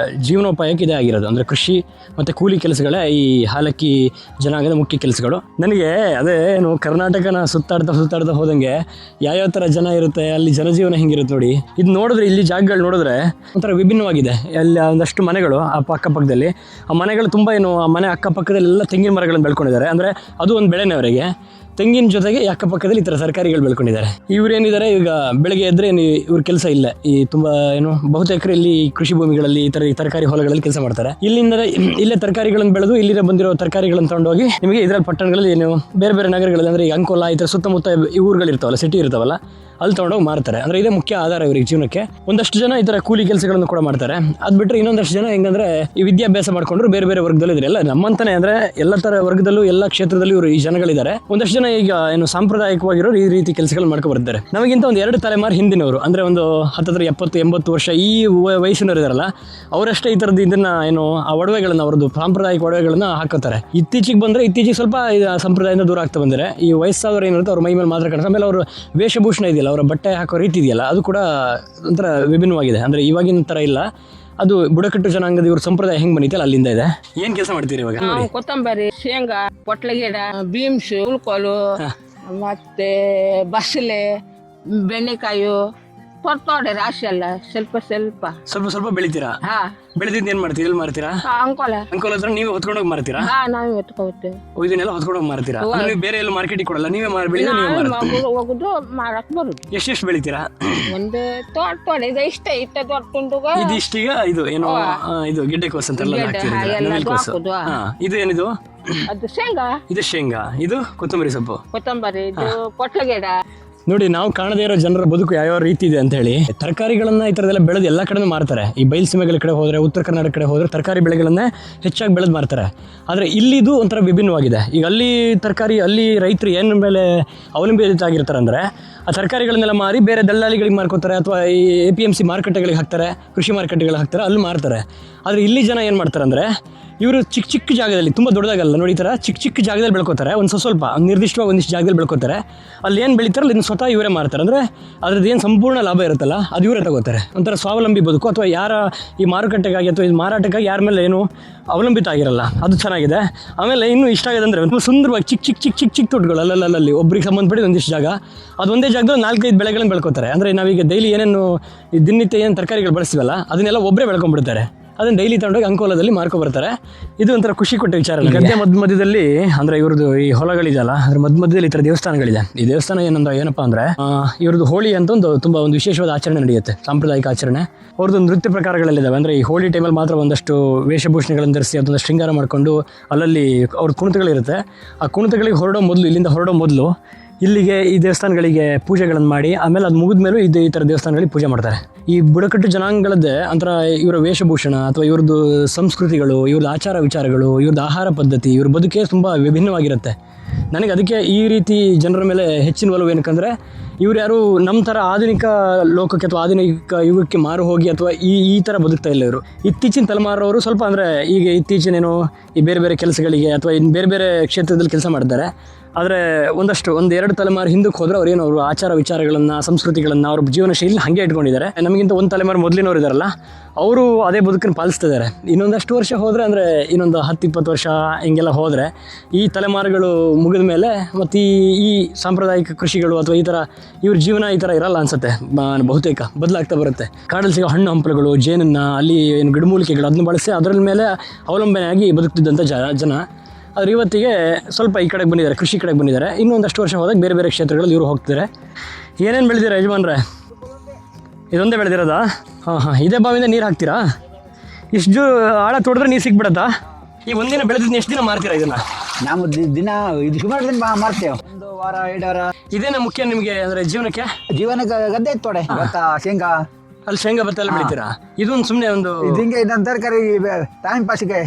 ಜೀವನೋಪಾಯಕ್ಕೆ ಇದೇ ಆಗಿರೋದು. ಅಂದ್ರೆ ಕೃಷಿ ಮತ್ತೆ ಕೂಲಿ ಕೆಲಸಗಳೇ ಈ ಹಾಲಕ್ಕಿ ಜನಾಂಗದ ಮುಖ್ಯ ಕೆಲಸಗಳು. ನನಗೆ ಅದೇ ಏನು ಕರ್ನಾಟಕನ ಸುತ್ತಾಡ್ತಾ ಹೋದಂಗೆ ಯಾವ್ಯಾವ ತರ ಜನ ಇರುತ್ತೆ, ಅಲ್ಲಿ ಜನಜೀವನ ಹಿಂಗಿರುತ್ತೆ ನೋಡಿ. ಇದು ನೋಡಿದ್ರೆ ಇಲ್ಲಿ ಜಾಗಗಳು ನೋಡಿದ್ರೆ ಒಂಥರ ವಿಭಿನ್ನವಾಗಿದೆ. ಅಲ್ಲಿ ಒಂದಷ್ಟು ಮನೆಗಳು ಆ ಅಕ್ಕಪಕ್ಕದಲ್ಲಿ, ಆ ಮನೆಗಳು ತುಂಬ ಆ ಮನೆ ಅಕ್ಕಪಕ್ಕದಲ್ಲಿ ಎಲ್ಲ ತೆಂಗಿನ ಮರಗಳನ್ನು ಬೆಳ್ಕೊಂಡಿದ್ದಾರೆ. ಅಂದರೆ ಅದು ಒಂದು ಬೆಳೆನೇ ಅವರಿಗೆ. ತೆಂಗಿನ ಜೊತೆಗೆ ಈ ಅಕ್ಕಪಕ್ಕದಲ್ಲಿ ಈ ಥರ ತರಕಾರಿಗಳು ಬೆಳ್ಕೊಂಡಿದ್ದಾರೆ. ಇವ್ರೇನಿದ್ದಾರೆ ಈಗ ಬೆಳಗ್ಗೆ ಎದ್ರೆ ಇವ್ರ ಕೆಲಸ ಇಲ್ಲ. ಈ ತುಂಬಾ ಬಹುತೇಕ ಇಲ್ಲಿ ಕೃಷಿ ಭೂಮಿಗಳಲ್ಲಿ ಈ ತರಕಾರಿ ಹೊಲಗಳಲ್ಲಿ ಕೆಲಸ ಮಾಡ್ತಾರೆ. ಇಲ್ಲೇ ತರಕಾರಿಗಳನ್ನು ಬೆಳೆದು ಇಲ್ಲಿಂದ ಬಂದಿರೋ ತರಕಾರಿಗಳನ್ನು ತಗೊಂಡೋಗಿ ನಿಮಗೆ ಇದರಲ್ಲಿ ಪಟ್ಟಣಗಳಲ್ಲಿ ಬೇರೆ ಬೇರೆ ನಗರಗಳಲ್ಲಿ ಅಂದರೆ ಈ ಅಂಕೋಲ ಈ ಥರ ಸುತ್ತಮುತ್ತ ಈ ಊರುಗಳು ಇರ್ತಾವಲ್ಲ, ಸಿಟಿ ಇರ್ತಾವಲ್ಲ, ಅಲ್ಲಿ ತೊಗೊಂಡೋಗಿ ಮಾರ್ತಾರೆ. ಅಂದರೆ ಇದೇ ಮುಖ್ಯ ಆಧಾರ ಇವರಿಗೆ ಜೀವನಕ್ಕೆ. ಒಂದಷ್ಟು ಜನ ಈ ಥರ ಕೂಲಿ ಕೆಲಸಗಳನ್ನು ಕೂಡ ಮಾಡ್ತಾರೆ. ಅದು ಬಿಟ್ಟರೆ ಇನ್ನೊಂದಷ್ಟು ಜನ ಹೆಂಗಂದ್ರೆ ಈ ವಿದ್ಯಾಭ್ಯಾಸ ಮಾಡ್ಕೊಂಡ್ರು ಬೇರೆ ಬೇರೆ ವರ್ಗದಲ್ಲಿ ಇದ್ದಾರೆ. ಎಲ್ಲ ನಮ್ಮಂತಾನೆ ಅಂದರೆ ಎಲ್ಲ ಥರ ವರ್ಗದಲ್ಲೂ ಎಲ್ಲ ಕ್ಷೇತ್ರದಲ್ಲೂ ಇವರು ಈ ಜನಗಳಿದ್ದಾರೆ. ಒಂದಷ್ಟು ಜನ ಈಗ ಸಾಂಪ್ರದಾಯಿಕವಾಗಿರೋರು ಈ ರೀತಿ ಕೆಲಸಗಳು ಮಾಡ್ಕೊಂಡು ಬರ್ತಾರೆ. ನಮಗಿಂತ ಒಂದು 2 ತಲೆಮಾರು ಹಿಂದಿನವರು, ಅಂದರೆ ಒಂದು 70-80 ವರ್ಷ ಈ ವಯಸ್ಸಿನವರು ಇದಾರಲ್ಲ, ಅವರಷ್ಟೇ ಈ ಥರದ್ದು ಇದನ್ನ ಆ ಒಡವೆಗಳನ್ನ, ಅವ್ರದ್ದು ಸಾಂಪ್ರದಾಯಿಕ ಒಡವೆಗಳನ್ನ ಹಾಕೋತಾರೆ. ಇತ್ತೀಚೆಗೆ ಸ್ವಲ್ಪ ಸಂಪ್ರದಾಯದಿಂದ ದೂರ ಆಗ್ತಾ ಬಂದರೆ ಈ ವಯಸ್ಸಾದವರು ಏನಿರುತ್ತೆ ಅವ್ರ ಮೈ ಮೇಲೆ ಮಾತ್ರ ಕಾಣಿಸ್ತಾರೆ. ಆಮೇಲೆ ಅವರು ವೇಷಭೂಷಣ ಇದೆಯಲ್ಲ, ಅವರ ಬಟ್ಟೆ ಹಾಕೋ ರೀತಿ ಇದೆಯಲ್ಲ, ಅದು ಕೂಡ ಒಂಥರ ವಿಭಿನ್ನವಾಗಿದೆ. ಅಂದರೆ ಇವಾಗಿನ ಥರ ಇಲ್ಲ. ಅದು ಬುಡಕಟ್ಟು ಜನಾಂಗದ ಇವ್ರ ಸಂಪ್ರದಾಯ ಹೆಂಗ್ ಬಂದಿತ್ತಲ್ಲ ಅಲ್ಲಿಂದ ಇದೆ. ಏನ್ ಕೆಲಸ ಮಾಡ್ತೀರಿ ಇವಾಗ? ಕೊತ್ತಂಬರಿ, ಶೇಂಗಾ, ಪೊಟ್ಲ ಗಿಡ, ಬೀಮ್ಸ್, ಉಳ್ಕೋಲು, ಮತ್ತೆ ಬಸಳೆ, ಬೆಂಡೆಕಾಯಿ, ತೊಡ್ತೋಡೆ ರಾಶಿ ಅಲ್ಲ, ಸ್ವಲ್ಪ ಬೆಳಿತೀರಾ? ಹಾ, ಬೆಳೆದಿದ್ದು ಏನ್ ಮಾಡ್ತೀರಾ? ಎಲ್ಲಿ ಮಾರ್ತೀರಾ? ಅಂಕೋಲ ಹತ್ರ ನೀವೇ ಹೊತ್ಕೊಂಡೋಗಿ ಮಾರ್ತೀರಾ? ಹಾ, ನಾವೇ ಎತ್ಕೋತೇವೆ. ಇದನ್ನೆಲ್ಲ ಹೊತ್ಕೊಂಡೋಗಿ ಮಾರ್ತೀರಾ? ನೀವು ಬೇರೆ ಎಲ್ಲ ಮಾರ್ಕೆಟಿಗೆ ಕೊಡಲ್ಲ, ನೀವೇ ಹೋಗುದು ಮಾರಕ್ ಬರುದು. ಎಷ್ಟು ಬೆಳಿತೀರಾ? ಒಂದು ತೋಟ ಇದೆ, ಇಷ್ಟೇ ತೋಟ ತುಂಡುಗ ಇದಿಷ್ಟೀಗ ಇದು ಏನೋ ಇದು ಗೆಡ್ಡೆಕೋಸು ಅಂತೆಲ್ಲ ಇದು ಏನಿದು? ಅದು ಶೇಂಗಾ. ಇದು ಶೇಂಗಾ, ಇದು ಕೊತ್ತಂಬರಿ ಸೊಪ್ಪು. ಕೊತ್ತಂಬರಿ, ಇದು ಪೊಟ್ಲ ಗಿಡ, ನೋಡಿ, ನಾವು ಕಾಣದೇ ಇರೋ ಜನರ ಬದುಕು ಯಾವ ರೀತಿ ಇದೆ ಅಂತ ಹೇಳಿ. ತರಕಾರಿಗಳನ್ನ ಈ ಥರದೆಲ್ಲ ಬೆಳೆದು ಎಲ್ಲ ಕಡೆ ಮಾರ್ತಾರೆ. ಈ ಬಯಲುಸೀಮೆಗಳ ಕಡೆ ಹೋದರೆ, ಉತ್ತರ ಕರ್ನಾಟಕ ಕಡೆ ಹೋದರೆ ತರಕಾರಿ ಬೆಳೆಗಳನ್ನೇ ಹೆಚ್ಚಾಗಿ ಬೆಳೆದು ಮಾರ್ತಾರೆ. ಆದರೆ ಇಲ್ಲಿದು ಒಂಥರ ವಿಭಿನ್ನವಾಗಿದೆ. ಈಗ ಅಲ್ಲಿ ರೈತರು ಏನು ಮೇಲೆ ಅವಲಂಬಿತಾಗಿರ್ತಾರೆ ಅಂದರೆ, ಆ ತರಕಾರಿಗಳನ್ನೆಲ್ಲ ಮಾರಿ ಬೇರೆ ದಲ್ಲಾಳಿಗಳಿಗೆ ಮಾರ್ಕೋತಾರೆ, ಅಥವಾ ಈ APMC ಮಾರುಕಟ್ಟೆಗಳಿಗೆ ಹಾಕ್ತಾರೆ, ಕೃಷಿ ಮಾರುಕಟ್ಟೆಗಳಿಗೆ ಹಾಕ್ತಾರೆ, ಅಲ್ಲಿ ಮಾರ್ತಾರೆ. ಆದರೆ ಇಲ್ಲಿ ಜನ ಏನು ಮಾಡ್ತಾರೆ ಅಂದರೆ, ಇವರು ಚಿಕ್ಕ ಚಿಕ್ಕ ಜಾಗದಲ್ಲಿ, ತುಂಬ ದೊಡ್ಡದಾಗಲ್ಲ ನೋಡಿ, ಈ ಥರ ಚಿಕ್ಕ ಚಿಕ್ಕ ಜಾಗದಲ್ಲಿ ಬೆಳ್ಕೋತಾರೆ. ಒಂದು ಸ್ವಲ್ಪ ನಿರ್ದಿಷ್ಟವಾಗಿ ಒಂದಿಷ್ಟು ಜಾಗದಲ್ಲಿ ಬೆಳ್ಕೋತಾರೆ. ಅಲ್ಲಿ ಏನು ಬೆಳೀತಾರಲ್ಲ ಇದನ್ನು ಸ್ವತಃ ಇವರೇ ಮಾರ್ತಾರೆ. ಅಂದರೆ ಅದ್ರದ್ದು ಏನು ಸಂಪೂರ್ಣ ಲಾಭ ಇರುತ್ತಲ್ಲ ಅದು ಇವರೇ ತಗೋತಾರೆ. ಒಂಥರ ಸ್ವಾವಲಂಬಿ ಬದುಕು. ಅಥವಾ ಯಾರ ಈ ಮಾರುಕಟ್ಟೆಗಾಗಿ ಅಥವಾ ಈ ಮಾರಾಟಕ್ಕಾಗಿ ಯಾರ ಮೇಲೆ ಏನು ಅವಲಂಬಿತ ಆಗಿರಲ್ಲ, ಅದು ಚೆನ್ನಾಗಿದೆ. ಆಮೇಲೆ ಇನ್ನೂ ಇಷ್ಟ ಆಗಿದೆ ಅಂದರೆ, ತುಂಬ ಸುಂದರವಾಗಿ ಚಿಕ್ಕ ಚಿಕ್ಕ ಚಿಕ್ಕ ಚಿಕ್ಕ ಚಿಕ್ಕ ತೋಟಗಳು ಅಲ್ಲಲ್ಲಿ ಒಬ್ರಿಗೆ ಸಂಬಂಧಪಟ್ಟಿದ್ದು ಒಂದಿಷ್ಟು ಜಾಗ, ಅದು ಒಂದೇ ಜಾಗದಲ್ಲಿ 4-5 ಬೆಳೆಗಳನ್ನು ಬೆಳ್ಕೋತಾರೆ. ಅಂದರೆ ನಾವೀಗ ಡೈಲಿ ಏನೇನು ಈ ದಿನನಿತ್ಯ ಏನು ತರಕಾರಿಗಳು ಬಳಸ್ತೀವಲ್ಲ ಅದನ್ನೆಲ್ಲ ಒಬ್ಬರೇ ಬೆಳ್ಕೊಂಡ್ಬಿಡ್ತಾರೆ. ಅದನ್ನು ಡೈಲಿ ತಗೊಂಡೋಗಿ ಅಂಕೋಲದಲ್ಲಿ ಮಾರ್ಕೊಬರ್ತಾರೆ. ಇದು ಒಂಥರ ಖುಷಿ ಕೊಟ್ಟ ವಿಚಾರ. ಗದ್ದೆ ಮಧ್ಯದಲ್ಲಿ ಅಂದರೆ ಇವ್ರದ್ದು ಈ ಹೊಲಗಳಿದೆಯಲ್ಲ, ಅದ್ರ ಮಧ್ಯದಲ್ಲಿ ಈ ಥರ ದೇವಸ್ಥಾನಗಳಿದೆ. ಈ ದೇವಸ್ಥಾನ ಏನಪ್ಪ ಅಂದರೆ, ಇವ್ರದ್ದು ಹೋಳಿ ಅಂತ ತುಂಬ ಒಂದು ವಿಶೇಷವಾದ ಆಚರಣೆ ನಡೆಯುತ್ತೆ, ಸಾಂಪ್ರದಾಯಿಕ ಆಚರಣೆ. ಅವ್ರದ್ದು ನೃತ್ಯ ಪ್ರಕಾರಗಳಲ್ಲಿದ್ದಾವೆ. ಅಂದರೆ ಈ ಹೋಳಿ ಟೈಮಲ್ಲಿ ಮಾತ್ರ ಒಂದಷ್ಟು ವೇಷಭೂಷಣಗಳನ್ನು ಧರಿಸಿ ಅದೊಂದು ಶೃಂಗಾರ ಮಾಡಿಕೊಂಡು ಅಲ್ಲಲ್ಲಿ ಅವ್ರದ್ದು ಕುಣಿತಗಳಿರುತ್ತೆ. ಆ ಕುಣಿತಗಳಿಗೆ ಇಲ್ಲಿಂದ ಹೊರಡೋ ಮೊದಲು ಇಲ್ಲಿಗೆ ಈ ದೇವಸ್ಥಾನಗಳಿಗೆ ಪೂಜೆಗಳನ್ನು ಮಾಡಿ, ಆಮೇಲೆ ಅದು ಮುಗಿದ ಮೇಲೂ ಈ ಥರ ದೇವಸ್ಥಾನಗಳಿಗೆ ಪೂಜೆ ಮಾಡ್ತಾರೆ. ಈ ಬುಡಕಟ್ಟು ಜನಾಂಗಗಳದ್ದೇ ಒಂಥರ ಇವರ ವೇಷಭೂಷಣ ಅಥವಾ ಇವ್ರದ್ದು ಸಂಸ್ಕೃತಿಗಳು, ಇವ್ರದ್ದು ಆಚಾರ ವಿಚಾರಗಳು, ಇವ್ರದ್ದು ಆಹಾರ ಪದ್ಧತಿ, ಇವ್ರ ಬದುಕೇ ತುಂಬ ವಿಭಿನ್ನವಾಗಿರುತ್ತೆ. ನನಗೆ ಅದಕ್ಕೆ ಈ ರೀತಿ ಜನರ ಮೇಲೆ ಹೆಚ್ಚಿನ ಒಲವು. ಏನಕ್ಕಂದರೆ ಇವ್ರು ಯಾರು ನಮ್ಮ ಥರ ಆಧುನಿಕ ಲೋಕಕ್ಕೆ ಅಥವಾ ಆಧುನಿಕ ಯುಗಕ್ಕೆ ಮಾರು ಹೋಗಿ ಅಥವಾ ಈ ಥರ ಬದುಕ್ತಾ ಇಲ್ಲ. ಇವರು ಇತ್ತೀಚಿನ ತಲೆಮಾರವರು ಸ್ವಲ್ಪ ಅಂದರೆ ಈಗ ಇತ್ತೀಚಿನೇನೋ ಈ ಬೇರೆ ಬೇರೆ ಕೆಲಸಗಳಿಗೆ ಅಥವಾ ಇನ್ನು ಬೇರೆ ಬೇರೆ ಕ್ಷೇತ್ರದಲ್ಲಿ ಕೆಲಸ ಮಾಡ್ತಾರೆ. ಆದರೆ ಒಂದು 2 ತಲೆಮಾರು ಹಿಂದಕ್ಕೆ ಹೋದರೆ ಅವರು ಆಚಾರ ವಿಚಾರಗಳನ್ನು, ಸಂಸ್ಕೃತಿಗಳನ್ನು, ಅವ್ರ ಜೀವನ ಶೈಲಿ ಹಾಗೆ ಇಟ್ಕೊಂಡಿದ್ದಾರೆ. ನಮಗಿಂತ ಒಂದು ತಲೆಮಾರು ಮೊದಲಿನವ್ರು ಇದ್ದಾರಲ್ಲ, ಅವರು ಅದೇ ಬದುಕನ್ನು ಪಾಲಿಸ್ತಿದ್ದಾರೆ. ಇನ್ನೊಂದಷ್ಟು ವರ್ಷ ಹೋದರೆ, ಅಂದರೆ ಇನ್ನೊಂದು 10-20 ವರ್ಷ ಹಿಂಗೆಲ್ಲ ಹೋದರೆ, ಈ ತಲೆಮಾರುಗಳು ಮುಗಿದ ಮೇಲೆ ಮತ್ತು ಈ ಸಾಂಪ್ರದಾಯಿಕ ಕೃಷಿಗಳು ಅಥವಾ ಈ ಥರ ಇವ್ರ ಜೀವನ ಈ ಥರ ಇರಲ್ಲ ಅನಿಸುತ್ತೆ. ಬಹುತೇಕ ಬದಲಾಗ್ತಾ ಬರುತ್ತೆ. ಕಾಡಲ್ಲಿ ಸಿಗೋ ಹಣ್ಣು ಹಂಪಲುಗಳು, ಜೇನನ್ನು, ಅಲ್ಲಿ ಏನು ಗಿಡಮೂಲಿಕೆಗಳು ಅದನ್ನ ಬಳಸಿ ಅದರ ಮೇಲೆ ಅವಲಂಬನೆಯಾಗಿ ಬದುಕ್ತಿದ್ದಂಥ ಜನ. ಆದರೆ ಇವತ್ತಿಗೆ ಸ್ವಲ್ಪ ಈ ಕಡೆಗೆ ಬಂದಿದ್ದಾರೆ, ಕೃಷಿ ಕಡೆಗೆ ಬಂದಿದ್ದಾರೆ. ಇನ್ನೊಂದಷ್ಟು ವರ್ಷ ಹೋದಾಗ ಬೇರೆ ಬೇರೆ ಕ್ಷೇತ್ರಗಳಲ್ಲಿ ಇವರು ಹೋಗ್ತಿದ್ದಾರೆ. ಏನೇನು ಬೆಳೆದಿರ ಯಜಮಾನ್ರೆ? ಇದೊಂದೇ ಬೆಳೆದಿರೋದಾ? ಹಾಂ, ಇದೇ ಬಾವಿಂದ ನೀರು ಹಾಕ್ತೀರಾ? ಇಷ್ಟು ಆಳ ತೋಡಿದ್ರೆ ನೀರು ಸಿಕ್ಬಿಡತ್ತಾ? ಈ ಒಂದಿನ ಬೆಳೆದಿದ್ದು ಎಷ್ಟು ದಿನ ಮಾರ್ತೀರಾ ಇದನ್ನು? ನಾವು ದಿನ ಇದು ಸುಮಾರು ದಿನ ಮಾರ್ತೇವೆ. 1 ವಾರ 2 ವಾರ. ಇದೇನ ಮುಖ್ಯ ನಿಮಗೆ ಅಂದರೆ ಜೀವನಕ್ಕೆ? ಜೀವನಕ್ಕೆ ಗದ್ದೆ ಇತ್ತೋಡೆ, ಭತ್ತ, ಶೇಂಗಾ. ಅಲ್ಲಿ ಶೇಂಗಾ ಭತ್ತ ಎಲ್ಲ ಬೆಳಿತೀರಾ? ಇದೊಂದು ಸುಮ್ಮನೆ ಒಂದು ಇದು ಹಿಂಗೆ ಇದೊಂದು ತರಕಾರಿ ಟೈಮ್ ಪಾಸಿಗೆ.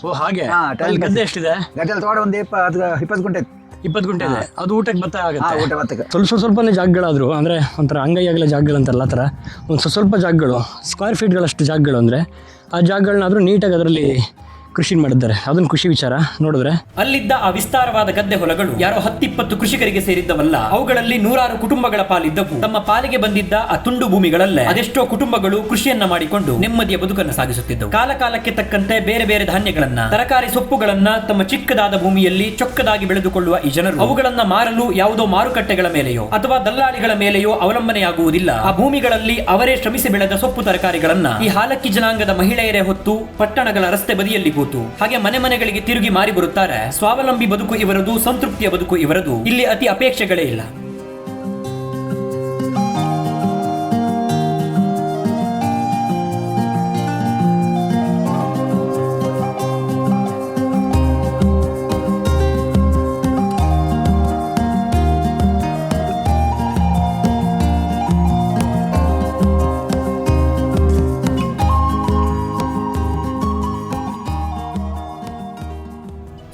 ಓ ಹಾಗೆ. ಅಲ್ಲಿ ಗದ್ದೆ ಎಷ್ಟಿದೆ? ಗದ್ದೆಯಲ್ಲಿ ತೋಟ ಒಂದು 20 ಗುಂಟೆ. 20 ಗುಂಟೆ ಇದೆ. ಅದು ಊಟಕ್ಕೆ ಭತ್ತ ಆಗುತ್ತೆ? ಊಟ ಭತ್ತಕ್ಕೆ ಸ್ವಲ್ಪನೇ ಜಾಗಗಳಾದರೂ, ಅಂದರೆ ಒಂಥರ ಅಂಗೈ ಆಗಲ ಜಾಗಗಳಂತಾರಲ್ಲ ಆ ಥರ ಒಂದು ಸ್ವಲ್ಪ ಜಾಗಗಳು, ಸ್ಕ್ವೇರ್ ಫೀಟ್ಗಳಷ್ಟು ಜಾಗಗಳು. ಅಂದರೆ ಆ ಜಾಗಗಳನ್ನಾದರೂ ನೀಟಾಗಿ ಅದರಲ್ಲಿ ಕೃಷಿ ಮಾಡಿದ್ದಾರೆ. ಅದೊಂದು ಖುಷಿ ವಿಚಾರ ನೋಡಿದ್ರೆ. ಅಲ್ಲಿದ್ದ ಆ ವಿಸ್ತಾರವಾದ ಗದ್ದೆ ಹೊಲಗಳು ಯಾರೋ 10-20 ಕೃಷಿಕರಿಗೆ ಸೇರಿದ್ದವಲ್ಲ. ಅವುಗಳಲ್ಲಿ 100 ಕುಟುಂಬಗಳ ಪಾಲಿದ್ದವು. ತಮ್ಮ ಪಾಲಿಗೆ ಬಂದಿದ್ದ ಆ ತುಂಡು ಭೂಮಿಗಳಲ್ಲೇ ಅದೆಷ್ಟೋ ಕುಟುಂಬಗಳು ಕೃಷಿಯನ್ನ ಮಾಡಿಕೊಂಡು ನೆಮ್ಮದಿಯ ಬದುಕನ್ನು ಸಾಗಿಸುತ್ತಿದ್ದವು. ಕಾಲಕಾಲಕ್ಕೆ ತಕ್ಕಂತೆ ಬೇರೆ ಬೇರೆ ಧಾನ್ಯಗಳನ್ನ, ತರಕಾರಿ ಸೊಪ್ಪುಗಳನ್ನ ತಮ್ಮ ಚಿಕ್ಕದಾದ ಭೂಮಿಯಲ್ಲಿ ಚೊಕ್ಕದಾಗಿ ಬೆಳೆದುಕೊಳ್ಳುವ ಈ ಜನರು ಅವುಗಳನ್ನ ಮಾರಲು ಯಾವುದೋ ಮಾರುಕಟ್ಟೆಗಳ ಮೇಲೆಯೋ ಅಥವಾ ದಲ್ಲಾಳಿಗಳ ಮೇಲೆಯೋ ಅವಲಂಬನೆಯಾಗುವುದಿಲ್ಲ. ಆ ಭೂಮಿಗಳಲ್ಲಿ ಅವರೇ ಶ್ರಮಿಸಿ ಬೆಳೆದ ಸೊಪ್ಪು ತರಕಾರಿಗಳನ್ನ ಈ ಹಾಲಕ್ಕಿ ಜನಾಂಗದ ಮಹಿಳೆಯರೇ ಹೊತ್ತು ಪಟ್ಟಣಗಳ ರಸ್ತೆ ಬದಿಯಲ್ಲಿ ಹಾಗೆ ಮನೆಗಳಿಗೆ ತಿರುಗಿ ಮಾರಿ ಬರುತ್ತಾರೆ. ಸ್ವಾವಲಂಬಿ ಬದುಕು ಇವರದು, ಸಂತೃಪ್ತಿಯ ಬದುಕು ಇವರದು. ಇಲ್ಲಿ ಅತಿ ಅಪೇಕ್ಷೆಗಳೇ ಇಲ್ಲ.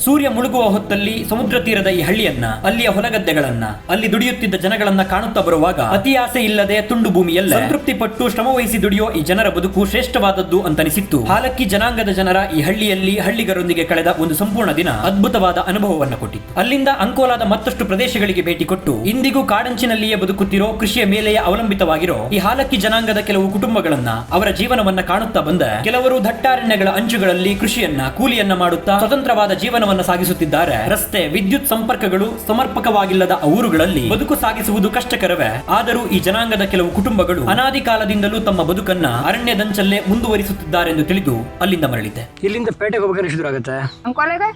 ಸೂರ್ಯ ಮುಳುಗುವ ಹೊತ್ತಲ್ಲಿ ಸಮುದ್ರ ತೀರದ ಈ ಹಳ್ಳಿಯನ್ನ, ಅಲ್ಲಿಯ ಹೊಲಗದ್ದೆಗಳನ್ನ, ಅಲ್ಲಿ ದುಡಿಯುತ್ತಿದ್ದ ಜನಗಳನ್ನ ಕಾಣುತ್ತಾ ಬರುವಾಗ ಅತಿ ಆಸೆ ಇಲ್ಲದೆ ತುಂಡು ಭೂಮಿಯಲ್ಲ ಸಂತೃಪ್ತಿ ಪಟ್ಟು ಶ್ರಮವಹಿಸಿ ದುಡಿಯೋ ಈ ಜನರ ಬದುಕು ಶ್ರೇಷ್ಠವಾದದ್ದು ಅಂತನಿಸಿತ್ತು. ಹಾಲಕ್ಕಿ ಜನಾಂಗದ ಜನರ ಈ ಹಳ್ಳಿಯಲ್ಲಿ ಹಳ್ಳಿಗರೊಂದಿಗೆ ಕಳೆದ ಒಂದು ಸಂಪೂರ್ಣ ದಿನ ಅದ್ಭುತವಾದ ಅನುಭವವನ್ನು ಕೊಟ್ಟಿತ್ತು. ಅಲ್ಲಿಂದ ಅಂಕೋಲಾದ ಮತ್ತಷ್ಟು ಪ್ರದೇಶಗಳಿಗೆ ಭೇಟಿ ಕೊಟ್ಟು ಇಂದಿಗೂ ಕಾಡಂಚಿನಲ್ಲಿಯೇ ಬದುಕುತ್ತಿರೋ, ಕೃಷಿಯ ಮೇಲೆಯೇ ಅವಲಂಬಿತವಾಗಿರೋ ಈ ಹಾಲಕ್ಕಿ ಜನಾಂಗದ ಕೆಲವು ಕುಟುಂಬಗಳನ್ನ, ಅವರ ಜೀವನವನ್ನ ಕಾಣುತ್ತಾ ಬಂದ ಕೆಲವರು ದಟ್ಟಾರಣ್ಯಗಳ ಅಂಚುಗಳಲ್ಲಿ ಕೃಷಿಯನ್ನ, ಕೂಲಿಯನ್ನ ಮಾಡುತ್ತಾ ಸ್ವತಂತ್ರವಾದ ಜೀವನವನ್ನು ಸಾಗಿಸುತ್ತಿದ್ದಾರೆ. ರಸ್ತೆ, ವಿದ್ಯುತ್ ಸಂಪರ್ಕಗಳು ಸಮರ್ಪಕವಾಗಿಲ್ಲದ ಊರುಗಳಲ್ಲಿ ಬದುಕು ಸಾಗಿಸುವುದು ಕಷ್ಟಕರವೇ. ಆದರೂ ಈ ಜನಾಂಗದ ಕೆಲವು ಕುಟುಂಬಗಳು ಅನಾದಿ ಕಾಲದಿಂದಲೂ ತಮ್ಮ ಬದುಕನ್ನ ಅರಣ್ಯದಂಚಲ್ಲೇ ಮುಂದುವರಿಸುತ್ತಿದ್ದಾರೆಂದು ತಿಳಿದು ಅಲ್ಲಿಂದ ಮರಳಿದೆ. ಇಲ್ಲಿಂದ ಪೇಟೆಗೆ ಹೋಗ್ಬೇಕಾದ್ರೆ ಎಷ್ಟು ದೂರ ಆಗುತ್ತೆ? ಅಂಕೋಲೆಗೆ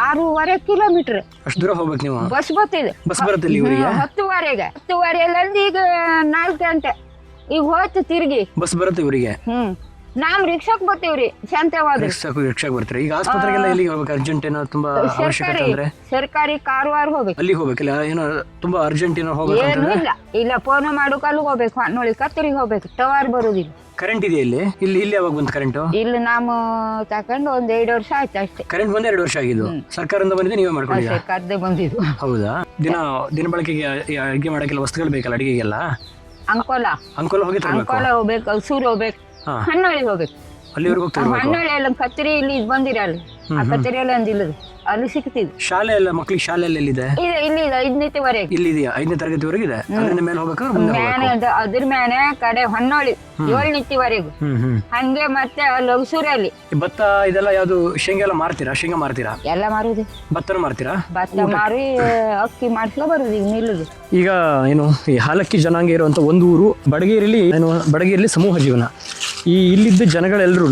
6.5 ಕಿಲೋಮೀಟರ್ ಅಷ್ಟು ದೂರ ಹೋಗ್ಬೇಕು ನೀವು? ಬಸ್ ಬರ್ತಿದೆ. ಬಸ್ ಬರುತ್ತೆ ಇಲ್ಲಿ ಊರಿಗೆ? 10:30 ಅಲ್ಲಿ ಈಗ 4 ಗಂಟೆ. ಈಗ ಹೋಯ್ತು ತಿರುಗಿ ಬಸ್ ಬರುತ್ತೆ ಊರಿಗೆ. ನಾವ್ ರಿಕ್ಷಾಕ್ ಬರ್ತೀವ್ರಿ ಶಾಂತವಾದ್ರಿ. ರಿಕ್ಷಾಕ್ ಬರ್ತೀರಾ? ಈಗ ಆಸ್ಪತ್ರೆಗೆಲ್ಲ ಎಲ್ಲಿಗೆ ಹೋಗ್ಬೇಕು? ಅರ್ಜೆಂಟ್ ಏನೋ ತುಂಬಾ ಅವಶ್ಯಕತೆ ಅಂದ್ರೆ ಸರ್ಕಾರಿ ಕಾರವಾರ ಹೋಗ್ಬೇಕು. ಅಲ್ಲಿಗೆ ಹೋಗ್ಬೇಕಲ್ಲ? ಏನೋ ತುಂಬಾ ಅರ್ಜೆಂಟ್ ಏನೋ ಏನು ಹೋಗ್ಬೇಕಂದ್ರೆ ಇಲ್ಲ ಫೋನ್ ಮಾಡೋಕೆ ಅಲ್ಲಿ ಹೋಗ್ಬೇಕು, ನೋಡಿ ಕತ್ತೂರಿಗೆ ಹೋಗ್ಬೇಕು, ಟವರ್ ಬರುದಿಲ್ಲ. ಕರೆಂಟ್ ಇದೆಯಾ ಇಲ್ಲಿ? ಇಲ್ಲಿ ಯಾವಾಗ ಬಂತು ಕರೆಂಟ್? ಇಲ್ಲಿ ನಾವು ತಕೊಂಡು ಒಂದ್ 2 ವರ್ಷ ಆಯ್ತು ಅಷ್ಟೇ. ಕರೆಂಟ್ ಬಂದ 2 ವರ್ಷ ಆಗಿದ್ದು. ಸರ್ಕಾರದಿಂದ ಬಂದಿದೆ, ನೀವೇ ಮಾಡ್ಕೊಂಡಿದ್ದೀರಾ? ಸರ್ಕಾರದೇ ಬಂದಿದ್ದು. ಹೌದಾ? ದಿನ ಬಳಕೆಗೆ ಅಡಿಗೆ ಮಾಡಕ್ಕೆಲ್ಲ ವಸ್ತುಗಳು ಬೇಕಲ್ಲ ಅಡಿಗೆಗೆಲ್ಲ? ಅಂಕೋಲ ಹೋಗಿ ತರಬೇಕು. ಅಂಕೋಲ ಹೋಗ್ಬೇಕು, ಹಸೂರು ಹೋಗ್ಬೇಕು, ಹನ್ನೊಳ್ಳಿ ಹೋಗ್ಬೇಕು. ಅಲ್ಲಿವರೆಗೂ ಹೋಗ್ತಾ ಹನ್ನೊಳ್ಳಿ ಎಲ್ಲ ಕತ್ತರಿ ಇಲ್ಲಿ ಬಂದಿರಲ್ಲ, ಆ ಕತ್ತರಿ ಎಲ್ಲ ಅಂದಿಲ್ಲ ಅಲ್ಲಿ ಸಿಕ್ತಿದ್. ಶಾಲೆ ಎಲ್ಲ ಮಕ್ಳಿಗೆ ಶಾಲೆ ಎಲ್ಲ ಎಲ್ಲಿದೆ? ಇಲ್ಲಿ 5ನೇವರೆಗೆ ಇಲ್ಲಿ ಇದೆಯಾ? 5ನೇ ತರಗತಿವರೆಗೆ ಇದೆ. ಅದರಿಂದ ಮೇಲೆ ಹೋಗ್ಬೇಕಾದ್ರೆ ಮುಂದೆ ಮ್ಯಾನೆ ಅದ್ರ ಮ್ಯಾನೆ ಕಡೆ ಹೊನ್ನೊಳ್ಳಿ 7ನೇವರೆಗೂ ಹಂಗೆ ಮತ್ತೆ ಅಲ್ಲಿ ಹಸೂರಲ್ಲಿ. ಭತ್ತ ಇದೆಲ್ಲ ಯಾವ್ದು ಶೇಂಗಾ ಎಲ್ಲ ಮಾರ್ತೀರಾ? ಶೇಂಗಾ ಮಾರ್ತೀರಾ? ಎಲ್ಲ ಮಾರುದು. ಭತ್ತನೂ ಮಾರ್ತೀರಾ? ಭತ್ತ ಮಾರಿ ಅಕ್ಕಿ ಮಾಡ್ಸ್ಕೊ ಬರುದು ಈಗ ನಿಲ್ಲುದು. ಈಗ ಏನು ಈ ಹಾಲಕ್ಕಿ ಜನಾಂಗ ಇರುವಂತ ಒಂದು ಊರು ಬಡಗೇರಿಯಲ್ಲಿ, ಬಡಗೇರಿಯಲ್ಲಿ ಸಮೂಹ ಜೀವನ. ಈ ಇಲ್ಲಿದ್ದ ಜನಗಳೆಲ್ಲರೂ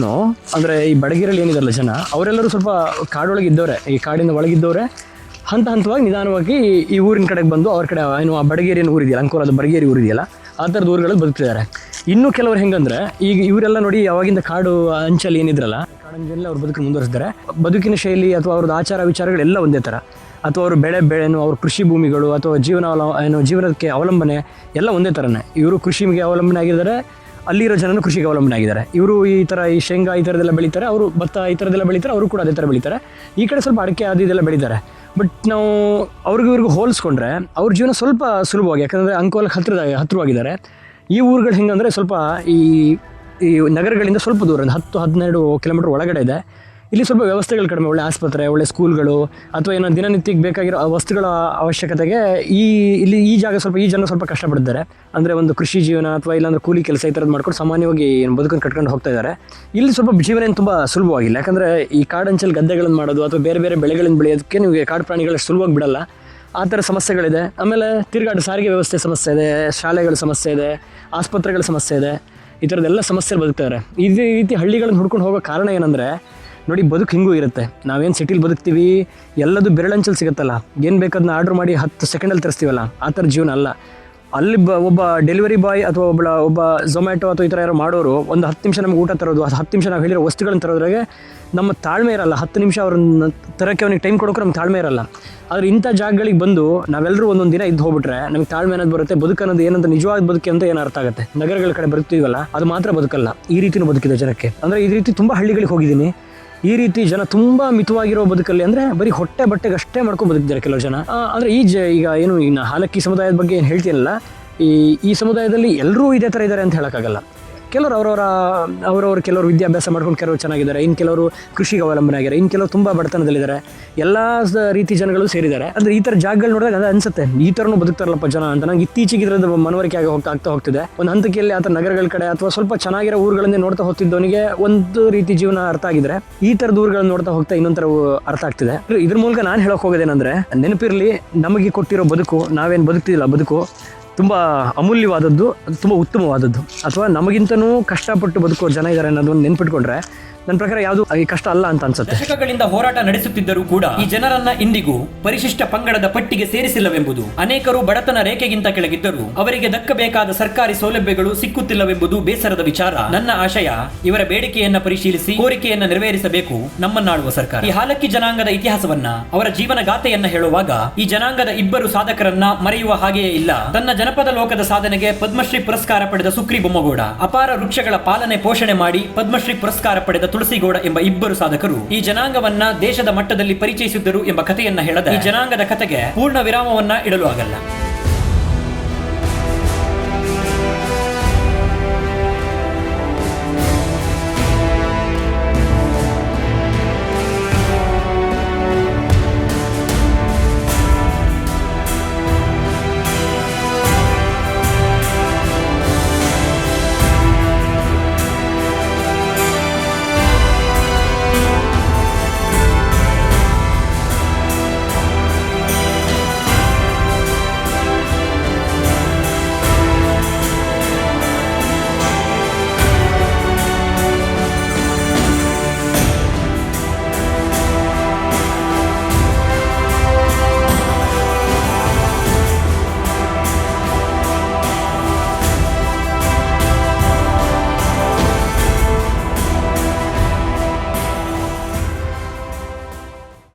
ಅಂದ್ರೆ ಈ ಬಡಗೇರಿಯಲ್ಲಿ ಏನಿದಾರಲ್ಲ ಜನ, ಅವರೆಲ್ಲರೂ ಸ್ವಲ್ಪ ಕಾಡೊಳಗೆ ಇದ್ದವ್ರೆ, ಈ ಕಾಡಿನ ಒಳಗಿದ್ದವ್ರೆ. ಹಂತವಾಗಿ ನಿಧಾನವಾಗಿ ಈ ಊರಿನ ಕಡೆಗೆ ಬಂದು ಅವ್ರ ಕಡೆ ಏನು ಆ ಬಡಗೇರಿನ ಊರಿದೆಯಲ್ಲ, ಅಂಕೋಲದ ಬಡಗೇರಿ ಊರಿದೆಯಲ್ಲ, ಆ ಥರದ ಊರುಗಳಲ್ಲಿ ಬದುಕ್ತಿದ್ದಾರೆ. ಇನ್ನು ಕೆಲವರು ಹೆಂಗಂದ್ರೆ ಈಗ ಇವರೆಲ್ಲ ನೋಡಿ ಯಾವಾಗಿಂದ ಕಾಡು ಅಂಚಲ್ಲಿ ಏನಿದ್ರಲ್ಲ, ಕಾಡಂಚಲ್ಲಿ ಅವ್ರು ಬದುಕು ಮುಂದುವರಿಸಿದ್ದಾರೆ. ಬದುಕಿನ ಶೈಲಿ ಅಥವಾ ಅವ್ರದ್ದು ಆಚಾರ ವಿಚಾರಗಳೆಲ್ಲ ಒಂದೇ ಥರ, ಅಥವಾ ಅವರು ಬೆಳೆನು ಅವ್ರ ಕೃಷಿ ಭೂಮಿಗಳು ಅಥವಾ ಜೀವನಕ್ಕೆ ಅವಲಂಬನೆ ಎಲ್ಲ ಒಂದೇ ಥರನೇ. ಇವರು ಕೃಷಿಗೆ ಅವಲಂಬನೆ ಆಗಿದ್ದಾರೆ, ಅಲ್ಲಿರೋ ಜನನು ಕೃಷಿಗೆ ಅವಲಂಬನೆ ಆಗಿದ್ದಾರೆ. ಇವರು ಈ ಥರ ಈ ಶೇಂಗಾ ಈ ಥರದ್ದೆಲ್ಲ ಬೆಳೀತಾರೆ, ಅವರು ಭತ್ತ ಈ ಥರದ್ದೆಲ್ಲ ಬೆಳೀತಾರೆ, ಅವರು ಕೂಡ ಅದೇ ಥರ ಬೆಳೀತಾರೆ. ಈ ಕಡೆ ಸ್ವಲ್ಪ ಅಡಿಕೆ ಅದು ಇದೆಲ್ಲ ಬೆಳೀತಾರೆ. ಬಟ್ ನಾವು ಇವ್ರಿಗೂ ಹೋಲಿಸ್ಕೊಂಡ್ರೆ ಅವ್ರ ಜೀವನ ಸ್ವಲ್ಪ ಸುಲಭವಾಗಿ, ಯಾಕಂದರೆ ಅಂಕೋಲಕ್ಕೆ ಹತ್ತಿರವಾಗಿದ್ದಾರೆ. ಈ ಊರುಗಳು ಹೆಂಗಂದರೆ ಸ್ವಲ್ಪ ಈ ನಗರಗಳಿಂದ ಸ್ವಲ್ಪ ದೂರ, 10-12 ಕಿಲೋಮೀಟರ್ ಒಳಗಡೆ ಇದೆ. ಇಲ್ಲಿ ಸ್ವಲ್ಪ ವ್ಯವಸ್ಥೆಗಳು ಕಡಿಮೆ, ಒಳ್ಳೆ ಆಸ್ಪತ್ರೆ, ಒಳ್ಳೆ ಸ್ಕೂಲ್ಗಳು, ಅಥವಾ ಏನೋ ದಿನನಿತ್ಯಕ್ಕೆ ಬೇಕಾಗಿರೋ ವಸ್ತುಗಳ ಅವಶ್ಯಕತೆಗೆ ಈ ಜನ ಸ್ವಲ್ಪ ಕಷ್ಟಪಡ್ತಾರೆ. ಅಂದರೆ ಒಂದು ಕೃಷಿ ಜೀವನ ಅಥವಾ ಇಲ್ಲಾಂದ್ರೆ ಕೂಲಿ ಕೆಲಸ ಈ ಥರದ್ದು ಮಾಡ್ಕೊಂಡು ಸಾಮಾನ್ಯವಾಗಿ ಬದುಕನ್ನು ಕಟ್ಕೊಂಡು ಹೋಗ್ತಾ ಇದ್ದಾರೆ. ಇಲ್ಲಿ ಸ್ವಲ್ಪ ಜೀವನ ಏನು ತುಂಬ ಸುಲಭವಾಗಿಲ್ಲ, ಯಾಕಂದರೆ ಈ ಕಾಡಂಚಲ್ಲಿ ಗದ್ದೆಗಳನ್ನು ಮಾಡೋದು ಅಥವಾ ಬೇರೆ ಬೇರೆ ಬೆಳೆಗಳನ್ನು ಬೆಳೆಯೋದಕ್ಕೆ ನಿಮಗೆ ಕಾಡು ಪ್ರಾಣಿಗಳು ಸುಲಭವಾಗಿ ಬಿಡಲ್ಲ. ಆ ಥರ ಸಮಸ್ಯೆಗಳಿದೆ. ಆಮೇಲೆ ತಿರುಗಾಟ ಸಾರಿಗೆ ವ್ಯವಸ್ಥೆ ಸಮಸ್ಯೆ ಇದೆ, ಶಾಲೆಗಳ ಸಮಸ್ಯೆ ಇದೆ, ಆಸ್ಪತ್ರೆಗಳ ಸಮಸ್ಯೆ ಇದೆ. ಈ ಥರದ್ದೆಲ್ಲ ಸಮಸ್ಯೆ ಬದುಕ್ತಾರೆ. ಇದೇ ರೀತಿ ಹಳ್ಳಿಗಳನ್ನು ಹುಡ್ಕೊಂಡು ಹೋಗೋ ಕಾರಣ ಏನಂದರೆ ನೋಡಿ, ಬದುಕು ಹಿಂಗೂ ಇರುತ್ತೆ. ನಾವೇನು ಸಿಟಿಲಿ ಬದುಕ್ತೀವಿ, ಎಲ್ಲದು ಬೆರಳಂಚಲ್ಲಿ ಸಿಗುತ್ತಲ್ಲ, ಏನು ಬೇಕಾದನ್ನ ಆರ್ಡ್ರ್ ಮಾಡಿ 10 ಸೆಕೆಂಡಲ್ಲಿ ತರಿಸ್ತೀವಲ್ಲ, ಆ ಥರ ಜೀವನ ಅಲ್ಲ. ಅಲ್ಲಿ ಒಬ್ಬ ಡೆಲಿವರಿ ಬಾಯ್ ಅಥವಾ ಒಬ್ಬ ಝೊಮ್ಯಾಟೊ ಅಥವಾ ಈ ಥರ ಯಾರೋ ಮಾಡೋರು ಒಂದು 10 ನಿಮಿಷ ನಮ್ಗೆ ಊಟ ತರೋದು, 10 ನಿಮಿಷ ನಾವು ಹೇಳಿರೋ ವಸ್ತುಗಳನ್ನು ತರೋದ್ರಾಗೆ ನಮ್ಮ ತಾಳ್ಮೆ ಇರಲ್ಲ. 10 ನಿಮಿಷ ಅವ್ರನ್ನ ತರೋಕ್ಕೆ ಅವನಿಗೆ ಟೈಮ್ ಕೊಡೋಕೆ ನಮ್ಗೆ ತಾಳ್ಮೆ ಇರಲ್ಲ. ಆದರೆ ಇಂಥ ಜಾಗಗಳಿಗೆ ಬಂದು ನಾವೆಲ್ಲರೂ ಒಂದೊಂದು ದಿನ ಇದ್ದು ಹೋಗ್ಬಿಟ್ರೆ ನಮಗೆ ತಾಳ್ಮೆ ಅನ್ನೋದು ಬರುತ್ತೆ. ಬದುಕನ್ನೋದು ಏನಂತ ನಿಜವಾದ ಬದುಕಿ ಅಂತ ಏನು ಅರ್ಥ ಆಗುತ್ತೆ. ನಗರಗಳ ಕಡೆ ಬದುಕ್ತೀವಲ್ಲ, ಅದು ಮಾತ್ರ ಬದುಕಲ್ಲ. ಈ ರೀತಿಯೂ ಬದುಕಿದೆ ಜನಕ್ಕೆ. ಅಂದರೆ ಈ ರೀತಿ ತುಂಬ ಹಳ್ಳಿಗಳಿಗೆ ಹೋಗಿದ್ದೀನಿ. ಈ ರೀತಿ ಜನ ತುಂಬ ಮಿತವಾಗಿರೋ ಬದುಕಲ್ಲಿ, ಅಂದರೆ ಬರೀ ಹೊಟ್ಟೆ ಬಟ್ಟೆಗೆ ಅಷ್ಟೇ ಮಾಡ್ಕೊಂಡು ಬದುಕಿದ್ದಾರೆ ಕೆಲವು ಜನ. ಅಂದರೆ ಈಗ ಏನು ಇನ್ನು ಹಾಲಕ್ಕಿ ಸಮುದಾಯದ ಬಗ್ಗೆ ಏನು ಹೇಳ್ತೀನಲ್ಲ, ಈ ಸಮುದಾಯದಲ್ಲಿ ಎಲ್ಲರೂ ಇದೇ ಥರ ಇದ್ದಾರೆ ಅಂತ ಹೇಳೋಕ್ಕಾಗಲ್ಲ. ಕೆಲವರು ಕೆಲವರು ವಿದ್ಯಾಭ್ಯಾಸ ಮಾಡ್ಕೊಂಡು ಕೆಲವರು ಚೆನ್ನಾಗಿದ್ದಾರೆ, ಇನ್ನು ಕೆಲವರು ಕೃಷಿಗೆ ಅವಲಂಬನೆ ಆಗಿದ್ದಾರೆ, ಇನ್ನು ಕೆಲವರು ತುಂಬ ಬಡತನದಲ್ಲಿದ್ದಾರೆ. ಎಲ್ಲ ರೀತಿ ಜನಗಳು ಸೇರಿದ್ದಾರೆ. ಅಂದರೆ ಈ ಥರ ಜಾಗಗಳು ನೋಡಿದಾಗ ಅದು ಅನಿಸುತ್ತೆ, ಈ ಥರನೂ ಬದುಕ್ತಾರಲ್ಲಪ್ಪ ಜನ ಅಂತ. ನಂಗೆ ಇತ್ತೀಚೆಗೆ ಇದರದ ಮನವರಿಕೆ ಆಗ್ತಾ ಹೋಗ್ತಿದೆ. ಒಂದು ಹಂತಕ್ಕೆಯಲ್ಲಿ ಆ ಥರ ನಗರಗಳ ಕಡೆ ಅಥವಾ ಸ್ವಲ್ಪ ಚೆನ್ನಾಗಿರೋ ಊರುಗಳನ್ನೇ ನೋಡ್ತಾ ಹೋಗ್ತಿದ್ದವನಿಗೆ ಒಂದು ರೀತಿ ಜೀವನ ಅರ್ಥ ಆಗಿದ್ರೆ, ಈ ಥರದ ಊರುಗಳನ್ನು ನೋಡ್ತಾ ಹೋಗ್ತಾ ಇನ್ನೊಂಥರ ಅರ್ಥ ಆಗ್ತಿದೆ. ಇದ್ರ ಮೂಲಕ ನಾನು ಹೇಳೋಕೆ ಹೋಗೋದೇನೆಂದರೆ, ನೆನಪಿರಲಿ, ನಮಗೆ ಕೊಟ್ಟಿರೋ ಬದುಕು, ನಾವೇನು ಬದುಕ್ತಿಲ್ಲ, ಬದುಕು ತುಂಬ ಅಮೂಲ್ಯವಾದದ್ದು, ತುಂಬ ಉತ್ತಮವಾದದ್ದು. ಅಥವಾ ನಮಗಿಂತನೂ ಕಷ್ಟಪಟ್ಟು ಬದುಕೋ ಜನ ಇದ್ದಾರೆ ಅನ್ನೋದನ್ನು ನೆನ್ಪಿಟ್ಕೊಂಡ್ರೆ ನನ್ನ ಪ್ರಕಾರ ಯಾವುದು ಈ ಕಷ್ಟ ಅಲ್ಲ ಅಂತ ಅನ್ಸುತ್ತೆ. ದಶಕಗಳಿಂದ ಹೋರಾಟ ನಡೆಸುತ್ತಿದ್ದರೂ ಕೂಡ ಈ ಜನರನ್ನ ಇಂದಿಗೂ ಪರಿಶಿಷ್ಟ ಪಂಗಡದ ಪಟ್ಟಿಗೆ ಸೇರಿಸಿಲ್ಲವೆಂಬುದು, ಅನೇಕರು ಬಡತನ ರೇಖೆಗಿಂತ ಕೆಳಗಿದ್ದರೂ ಅವರಿಗೆ ದಕ್ಕಬೇಕಾದ ಸರ್ಕಾರಿ ಸೌಲಭ್ಯಗಳು ಸಿಕ್ಕುತ್ತಿಲ್ಲವೆಂಬುದು ಬೇಸರದ ವಿಚಾರ. ನನ್ನ ಆಶಯ, ಇವರ ಬೇಡಿಕೆಯನ್ನ ಪರಿಶೀಲಿಸಿ ಕೋರಿಕೆಯನ್ನ ನೆರವೇರಿಸಬೇಕು ನಮ್ಮನ್ನಾಳುವ ಸರ್ಕಾರ. ಈ ಹಾಲಕ್ಕಿ ಜನಾಂಗದ ಇತಿಹಾಸವನ್ನ, ಅವರ ಜೀವನ ಗಾಥೆಯನ್ನ ಹೇಳುವಾಗ ಈ ಜನಾಂಗದ ಇಬ್ಬರು ಸಾಧಕರನ್ನ ಮರೆಯುವ ಹಾಗೆಯೇ ಇಲ್ಲ. ತನ್ನ ಜನಪದ ಲೋಕದ ಸಾಧನೆಗೆ ಪದ್ಮಶ್ರೀ ಪುರಸ್ಕಾರ ಪಡೆದ ಸುಕ್ರಿ ಬೊಮ್ಮಗೌಡ, ಅಪಾರ ವೃಕ್ಷಗಳ ಪಾಲನೆ ಪೋಷಣೆ ಮಾಡಿ ಪದ್ಮಶ್ರೀ ಪುರಸ್ಕಾರ ಪಡೆದ ತುಳಸಿಗೌಡ ಎಂಬ ಇಬ್ಬರು ಸಾಧಕರು ಈ ಜನಾಂಗವನ್ನ ದೇಶದ ಮಟ್ಟದಲ್ಲಿ ಪರಿಚಯಿಸಿದ್ದರು ಎಂಬ ಕಥೆಯನ್ನ ಹೇಳದ ಈ ಜನಾಂಗದ ಕಥೆಗೆ ಪೂರ್ಣ ವಿರಾಮವನ್ನ ಇಡಲು ಆಗಲ್ಲ.